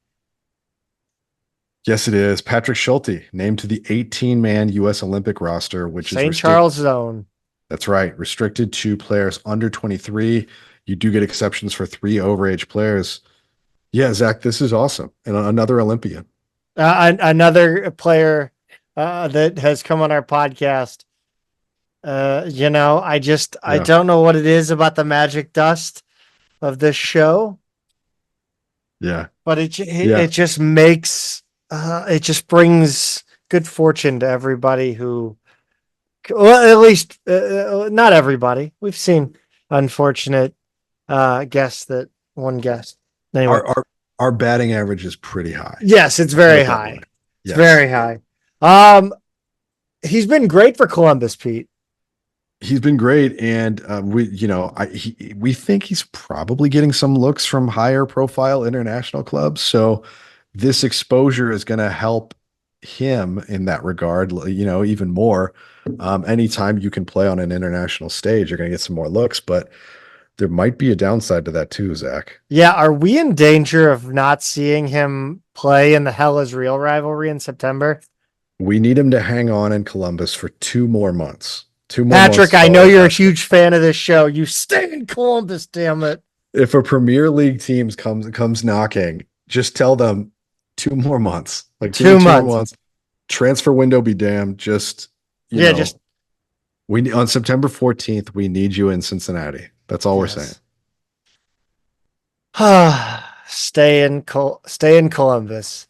Yes, it is. Patrick Schulte named to the 18-man U.S. Olympic roster, which is St. Charles zone. That's right. Restricted to players under 23. You do get exceptions for 3 overage players. Yeah, Zach, this is awesome. And another Olympian. Another player that has come on our podcast. I don't know what it is about the magic dust of this show. Yeah. But it just makes, it just brings good fortune to everybody who, well, at least not everybody. We've seen unfortunate guests that one guest. Anyway, our batting average is pretty high. Yes, it's very high. It's very high. He's been great for Columbus, Pete. He's been great, and we think he's probably getting some looks from higher profile international clubs. So this exposure is going to help him in that regard, even more. Anytime you can play on an international stage, you're going to get some more looks, but there might be a downside to that too, Zach. Yeah. Are we in danger of not seeing him play in the Hell is Real rivalry in September? We need him to hang on in Columbus for 2 more months. 2 more months Patrick, is I all know I you're a ask. huge fan of this show. You stay in Columbus, damn it. If a Premier League team comes knocking, just tell them 2 more months. Like give me Two 2 more months. months. Transfer window be damned. Just you Yeah, just know, we on September 14th, we need you in Cincinnati. That's all we're saying. yes. Stay in Columbus.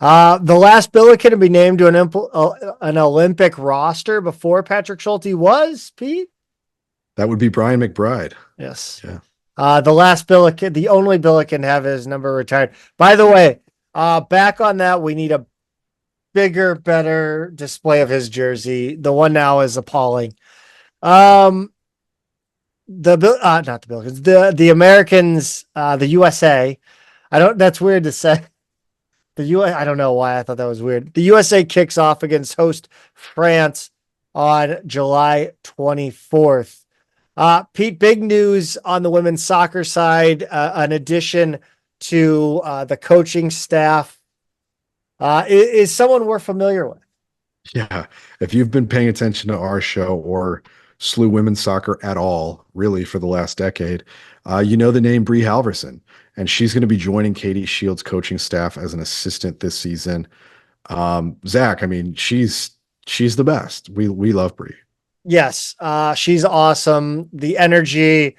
The last Billiken to be named to an Olympic roster before Patrick Schulte was Pete. That would be Brian McBride. Yes. Yeah. The last Billiken, the only Billiken to have his number retired. By the way, back on that, we need a bigger, better display of his jersey. The one now is appalling. Um, not the Billikens, the Americans, the USA. I don't. That's weird to say. The US. I don't know why I thought that was weird. The USA kicks off against host France on July 24th. Pete, big news on the women's soccer side. An addition to the coaching staff is someone we're familiar with. Yeah. If you've been paying attention to our show or SLU women's soccer at all, really for the last decade, you know the name Bree Halverson, and she's going to be joining Katie Shields' coaching staff as an assistant this season. Zach, I mean, she's the best. We love Bree. Yes, she's awesome. The energy,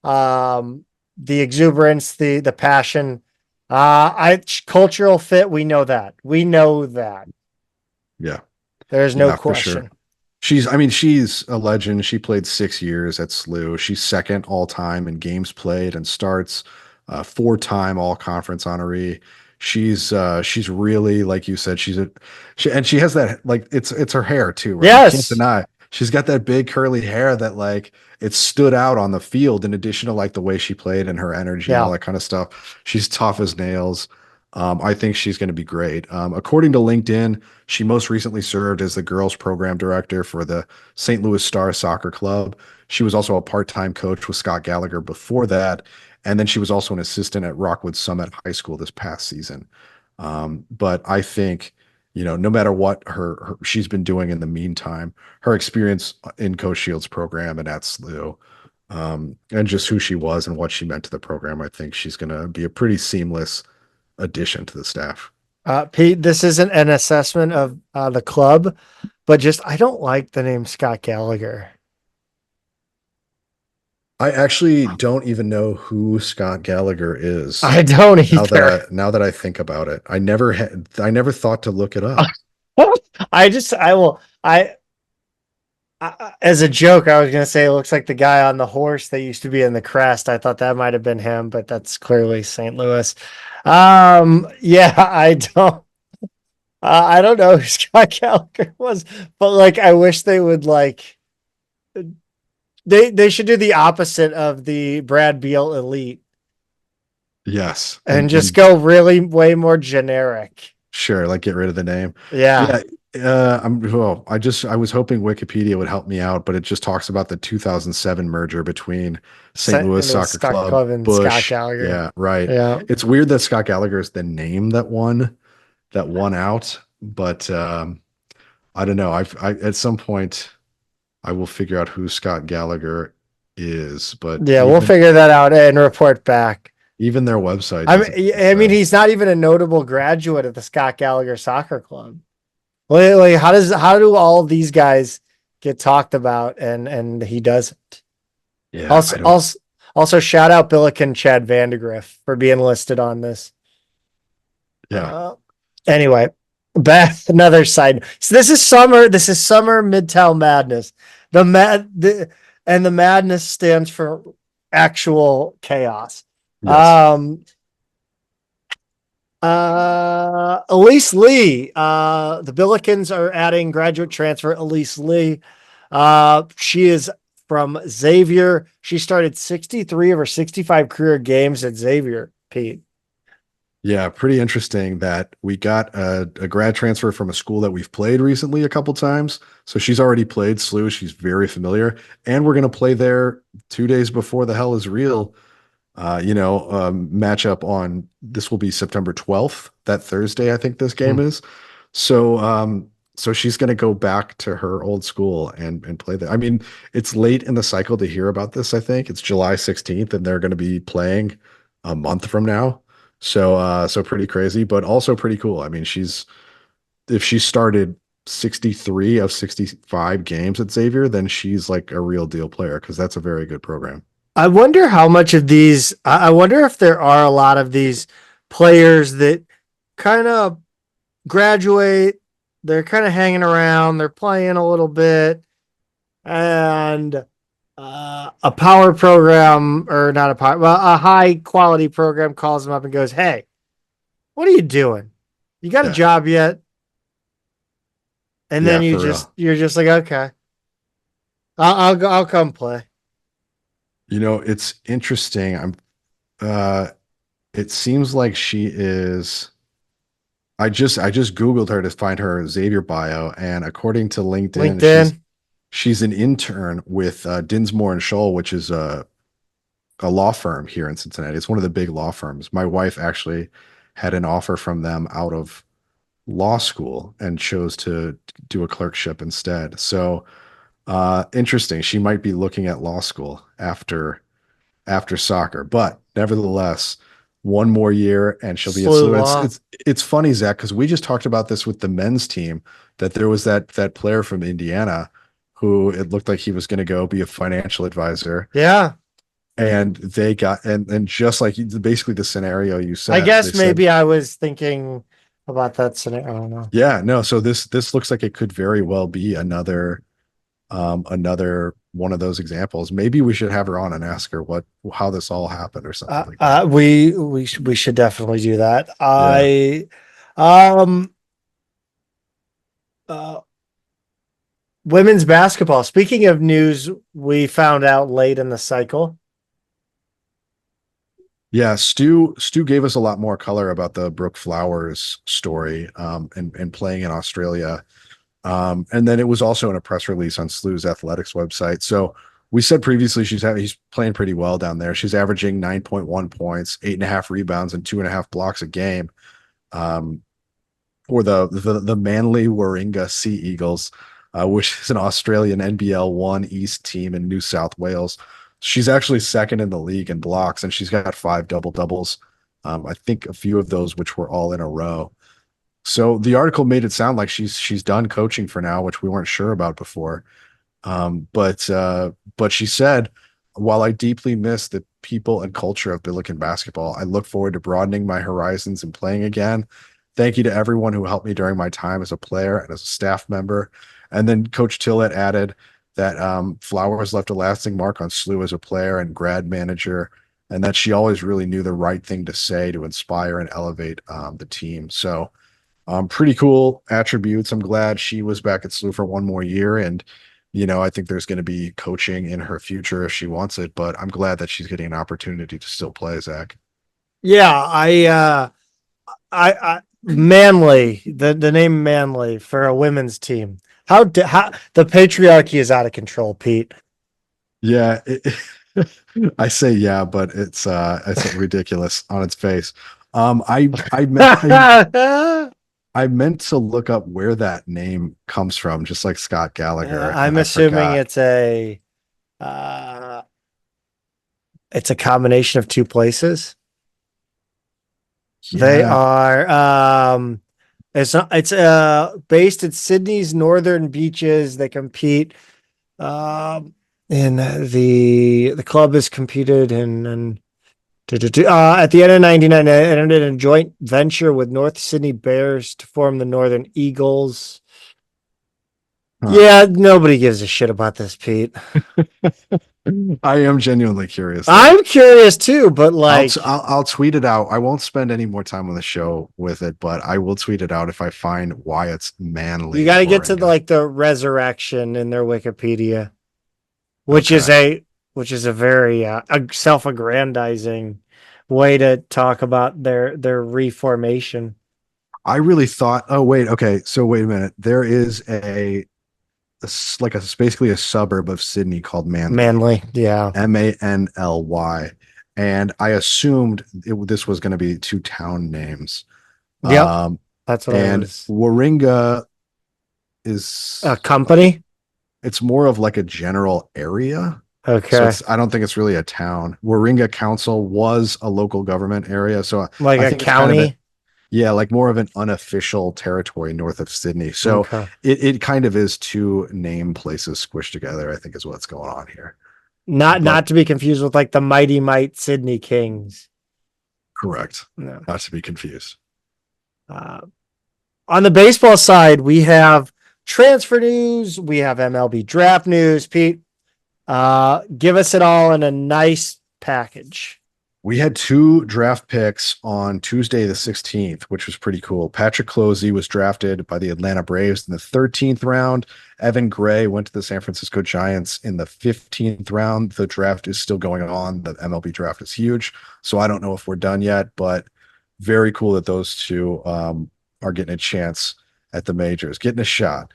the exuberance, the passion. Cultural fit. We know that. We know that. Yeah. There's no Yeah, for sure. question. I mean, she's a legend. She played 6 years at SLU. She's second all time in games played and starts, four-time all conference honoree. She's really, like you said, she has that, like, it's her hair too, right? You can't Yes. deny. She's got that big curly hair that like it stood out on the field in addition to like the way she played and her energy and all Yeah. that kind of stuff. She's tough as nails. I think she's going to be great. According to LinkedIn, she most recently served as the girls program director for the St. Louis Star Soccer Club. She was also a part-time coach with Scott Gallagher before that. And then she was also an assistant at Rockwood Summit High School this past season. But I think, no matter what she's been doing in the meantime, her experience in Coach Shields' program and at SLU, and just who she was and what she meant to the program, I think she's going to be a pretty seamless addition to the staff. Pete, this isn't an assessment of the club, but just I don't like the name Scott Gallagher. I actually don't even know who Scott Gallagher is. I don't Now that either. now that I think about it, I never thought to look it up. I will. As a joke, I was going to say it looks like the guy on the horse that used to be in the crest. I thought that might have been him, but that's clearly St. Louis. Yeah, I don't know who Scott Gallagher was, but like, I wish they would like, they should do the opposite of the Brad Beal Elite Yes, and just and go really way more generic. sure, like get rid of the name. Yeah. Yeah, I was hoping Wikipedia would help me out, but it just talks about the 2007 merger between St. Louis St. Louis Soccer Soccer Club, Club and Scott Bush. Gallagher. Yeah, right. Yeah. It's weird that Scott Gallagher is the name that won out, but I don't know. I at some point I will figure out who Scott Gallagher is, but Yeah. We'll figure that out and report back. even their website I doesn't mean, give us that. he's not even a notable graduate of the Scott Gallagher Soccer Club. Like, how do all of these guys get talked about and he doesn't? Yeah, I don't. Also shout out Billiken Chad Vandegrift for being listed on this. Yeah, Anyway, back another side. So this is summer. This is summer Midtown Madness. The madness stands for actual chaos. yes, Elise Lee. The Billikens are adding graduate transfer Elise Lee. She is from Xavier. She started 63 of her 65 career games at Xavier, Pete. yeah. Pretty interesting that we got a grad transfer from a school that we've played recently a couple times. So she's already played SLU. She's very familiar, and we're gonna play there 2 days before the Hell is Real. Matchup on this will be September 12th, that Thursday, I think this game is. So So she's going to go back to her old school and play there. I mean, it's late in the cycle to hear about this, I think. It's July 16th and they're going to be playing a month from now. So pretty crazy, but also pretty cool. I mean, if she started 63 of 65 games at Xavier, then she's like a real deal player because that's a very good program. I wonder how much of these, I wonder if there are a lot of these players that kind of graduate, they're kind of hanging around, they're playing a little bit, and a power program, or not a power, well, a high quality program calls them up and goes, "Hey, what are you doing? You got a Yeah. job yet?" And then Yeah, for real. you're just like, "Okay, I'll come play." It's interesting. Uh it seems like she is I just Googled her to find her Xavier bio, and according to LinkedIn, she's LinkedIn. she's an intern with Dinsmore and Scholl, which is a law firm here in Cincinnati. It's one of the big law firms. My wife actually had an offer from them out of law school and chose to do a clerkship instead. So interesting. She might be looking at law school after soccer. But nevertheless, one more year and she'll be at SLU SLU. It's law. it's it's funny, Zach, because we just talked about this with the men's team, that there was that player from Indiana who it looked like he was going to go be a financial advisor, Yeah. and they got and just like basically the scenario you I said, they guess said, maybe I was thinking about that scenario. I don't know. yeah, no. So this looks like it could very well be another one of those examples. Maybe we should have her on and ask her how this all happened or something like that. We should definitely do that. Yeah. Um uh women's basketball. Speaking of news, we found out late in the cycle. Yeah, Stu gave us a lot more color about the Brooke Flowers story, and playing in Australia. And then it was also in a press release on SLU's athletics website. So we said previously he's playing pretty well down there. She's averaging 9.1 points, 8.5 rebounds, and 2.5 blocks a game. Um, for the Manly Warringah Sea Eagles, which is an Australian NBL One East team in New South Wales. She's actually second in the league in blocks, and she's got 5 double doubles. I think a few of those, which were all in a row. So the article made it sound like she's done coaching for now, which we weren't sure about before. But she said, while I deeply miss the people and culture of Billiken basketball, I look forward to broadening my horizons and playing again. Thank you to everyone who helped me during my time as a player and as a staff member. And then Coach Tillett added that Flowers left a lasting mark on SLU as a player and grad manager, and that she always really knew the right thing to say to inspire and elevate the team. So pretty cool attributes. I'm glad she was back at SLU for one more year, and I think there's going to be coaching in her future if she wants it. But I'm glad that she's getting an opportunity to still play, Zach. Yeah, I Manly, the name Manly for a women's team. How the patriarchy is out of control, Pete. Yeah, I say yeah, but it's ridiculous on its face. I meant to look up where that name comes from, just like Scott Gallagher, and I'm I assuming forgot. uh it's a combination of two places. They Yeah. are it's not it's based at Sydney's northern beaches. They compete in the club has competed in at the end of 99, it entered in a joint venture with North Sydney Bears to form the Northern Eagles. Huh. Yeah, nobody gives a shit about this, Pete. I am genuinely curious though. I'm curious too, but I'll tweet it out. I won't spend any more time on the show with it, but I will tweet it out if I find why it's you Manly got to get to Warringah. the resurrection in their Wikipedia, which is Okay. a very self-aggrandizing way to talk about their reformation. I really thought, oh wait, okay, so wait a minute. There is like a basically a suburb of Sydney called Manly, Manly, yeah, Manly, and I assumed this was going to be two town names. yep, Um, that's what I and was. Warringah A is company? it's more of like a general area. So Okay. I don't think it's really a town. Warringah Council was a local government area. So Like I a think it's kind of county? yeah, like more of an unofficial territory north of Sydney. So Okay. it kind of is two name places squished together, I think is what's going on here. Not But to be confused with like the Mighty Might Sydney Kings. correct. No. Not to be confused. Uh, on the baseball side, we have transfer news, we have MLB draft news. Pete, give us it all in a nice package. We had two draft picks on Tuesday, the 16th, which was pretty cool. Patrick Closey was drafted by the Atlanta Braves in the 13th round. Evan Gray went to the San Francisco Giants in the 15th round. The draft is still going on. The MLB draft is huge. So I don't know if we're done yet, but very cool that those two are getting a chance at the majors, getting a shot.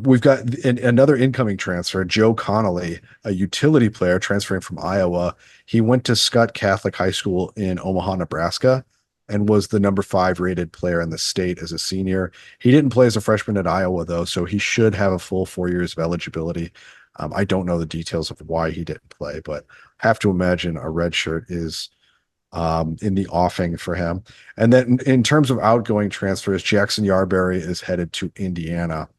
We've got another incoming transfer, Joe Connolly, a utility player transferring from Iowa. He went to Scott Catholic High School in Omaha, Nebraska, and was the number 5 rated player in the state as a senior. He didn't play as a freshman at Iowa, though, so he should have a full 4 years of eligibility. I don't know the details of why he didn't play, but have to imagine a red shirt is in the offing for him. And then in terms of outgoing transfers, Jackson Yarberry is headed to Indiana.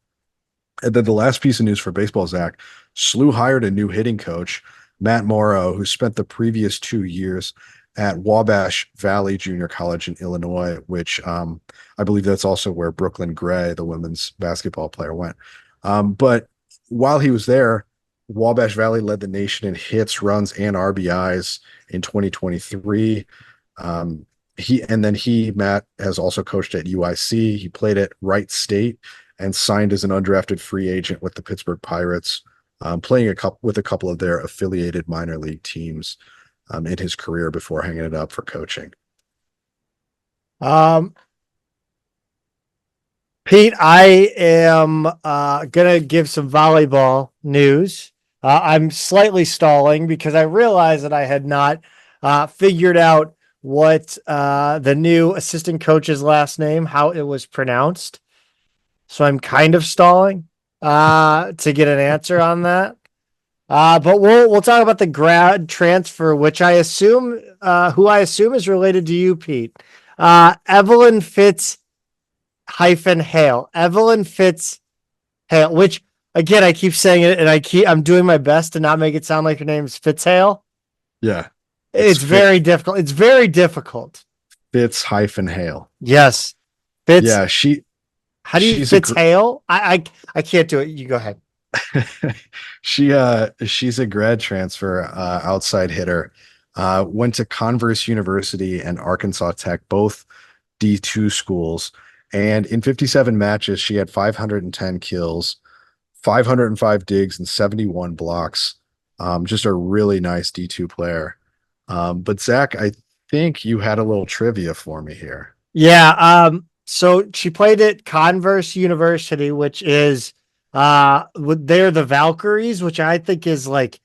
And then the last piece of news for baseball, Zach, SLU hired a new hitting coach, Matt Morrow, who spent the previous 2 years at Wabash Valley Junior College in Illinois, which I believe that's also where Brooklyn Gray, the women's basketball player, went. But while he was there, Wabash Valley led the nation in hits, runs, and RBIs in 2023. Matt, has also coached at UIC. He played at Wright State and signed as an undrafted free agent with the Pittsburgh Pirates, playing with a couple of their affiliated minor league teams in his career before hanging it up for coaching. Pete, I am gonna give some volleyball news. I'm slightly stalling because I realized that I had not figured out what the new assistant coach's last name, how it was pronounced. So I'm kind of stalling to get an answer on that. But we'll talk about the grad transfer, which I assume who I assume is related to you, Pete. Evelyn Fitz hyphen Hale. Evelyn Fitz Hale, which again I keep saying it and I'm doing my best to not make it sound like her name's Fitzhale. Yeah. It's very difficult. It's very difficult. Fitz-Hale. Yes. Fitz. Yeah, how do you Fitz Hale? I can't do it. You go ahead. She's a grad transfer outside hitter. Went to Converse University and Arkansas Tech, both D2 schools. And in 57 matches, she had 510 kills, 505 digs, and 71 blocks. Just a really nice D2 player. But Zach, I think you had a little trivia for me here. Yeah. So she played at Converse University, which is they're the Valkyries, which I think is like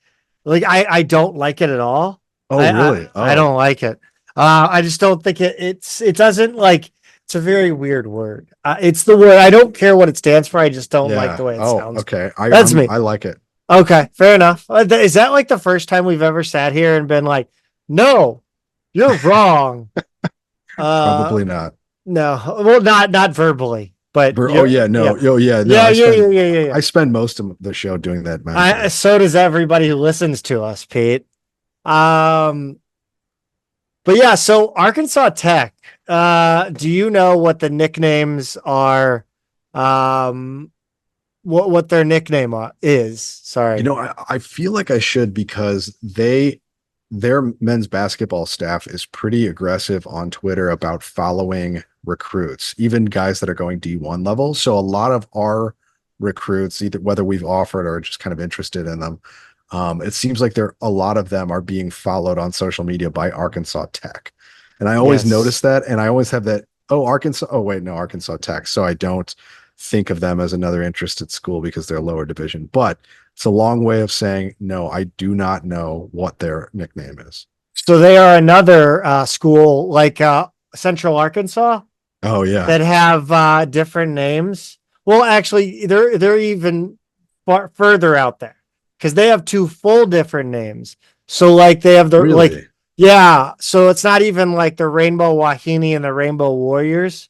I don't like it at all. Oh, really? I don't like it. I just don't think it doesn't like, it's a very weird word. It's the word. I don't care what it stands for. I just don't like the way it sounds. Okay. That's me. I like it. Okay, fair enough. Is that like the first time we've ever sat here and been like, no, you're wrong? Probably not. No, well, not verbally, but Oh yeah, no, yeah. Oh yeah, no. Yeah. I spend most of the show doing that. So does everybody who listens to us, Pete. But yeah, so Arkansas Tech. Do you know what the nicknames are? What their nickname is? Sorry. I feel like I should because their men's basketball staff is pretty aggressive on Twitter about following recruits, even guys that are going D1 level. So a lot of our recruits, either whether we've offered or just kind of interested in them, it seems like a lot of them are being followed on social media by Arkansas Tech. And I always notice that, and I always have that, Arkansas Tech. So I don't think of them as another interested school because they're lower division. But it's a long way of saying, no, I do not know what their nickname is. So they are another school like Central Arkansas. Oh, yeah. That have different names. Well, actually, they're even further out there because they have two full different names. So like they have the like Really? yeah. So it's not even like the Rainbow Wahine and the Rainbow Warriors.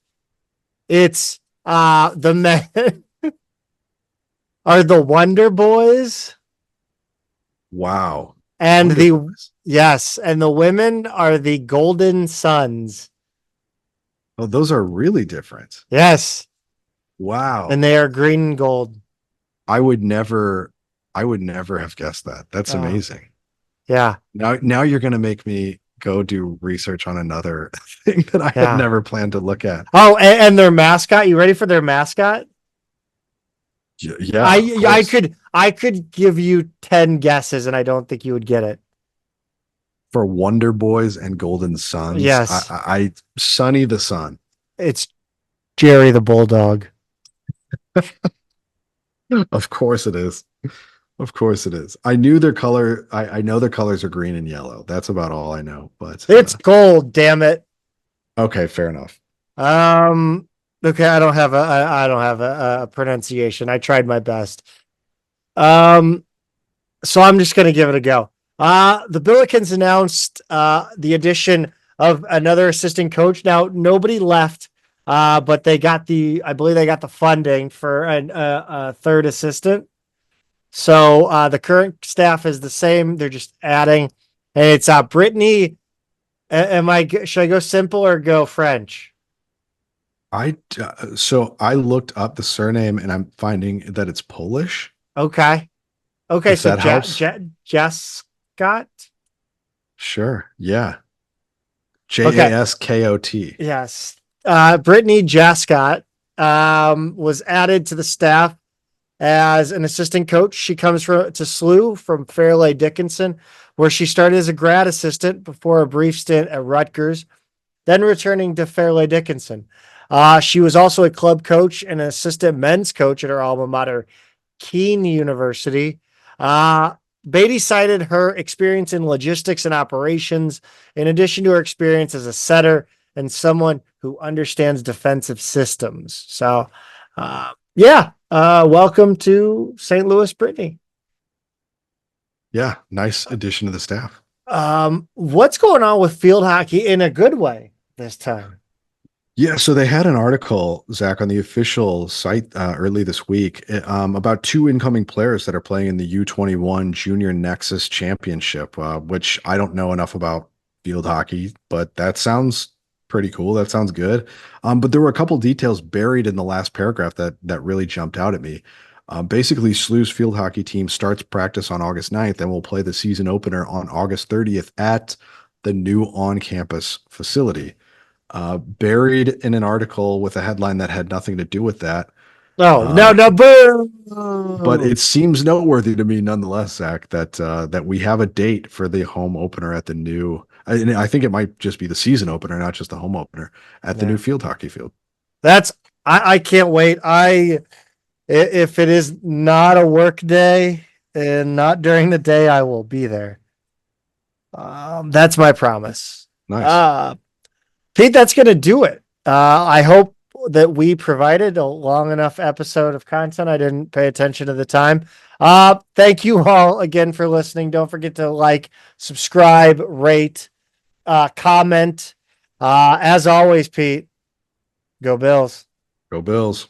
It's the men are the Wonder Boys Wow. and Wonder the Boys. yes, and the women are the Golden Sons. Oh, those are really different. Yes, and Wow. they are green and gold. I would never I would never have guessed that. That's Oh, amazing. yeah, Now you're gonna make me go do research on another thing that I had yeah. never planned to look at. Oh, and their mascot. You ready for their mascot? Yeah, of course. I could give you 10 guesses and I don't think you would get it. For Wonder Boys and Golden Sons, Yes, I Sonny the Sun. it's Jerry the Bulldog. Of course it is. Of course it is. I knew their color. I know their colors are green and yellow. That's about all I know. But It's gold, damn it. okay, fair enough. Um okay, I don't have a pronunciation. I tried my best. Um so I'm just going to give it a go. The Billikens announced the addition of another assistant coach. Now nobody left, but I believe they got the funding for a third assistant. So the current staff is the same. They're just adding, and it's Brittany. Should I go simple or go French? So I looked up the surname and I'm finding that it's Polish. Okay. Okay. If So that helps. Jess Scott. Sure. Yeah. Okay. Jaskot. Yes. Brittany Jascott was added to the staff as an assistant coach. She comes to SLU from Fairleigh Dickinson, where she started as a grad assistant before a brief stint at Rutgers, then returning to Fairleigh Dickinson. She was also a club coach and an assistant men's coach at her alma mater, Keene University. Beatty cited her experience in logistics and operations, in addition to her experience as a setter and someone who understands defensive systems. So, welcome to St. Louis, Brittany. Yeah. Nice addition to the staff. What's going on with field hockey in a good way this time? Yeah, so they had an article, Zach, on the official site early this week about two incoming players that are playing in the U21 Junior Nexus Championship, which I don't know enough about field hockey, but that sounds pretty cool. That sounds good. But there were a couple details buried in the last paragraph that really jumped out at me. Basically, SLU's field hockey team starts practice on August 9th and will play the season opener on August 30th at the new on-campus facility. Buried in an article with a headline that had nothing to do with that. No, boo! But it seems noteworthy to me nonetheless, Zach, that we have a date for the home opener at the new. And I think it might just be the season opener, not just the home opener at the new field hockey field. I can't wait. If it is not a work day and not during the day, I will be there. That's my promise. Nice. Pete, that's going to do it. I hope that we provided a long enough episode of content. I didn't pay attention to the time. Thank you all again for listening. Don't forget to like, subscribe, rate, comment. As always, Pete, go Bills. Go Bills.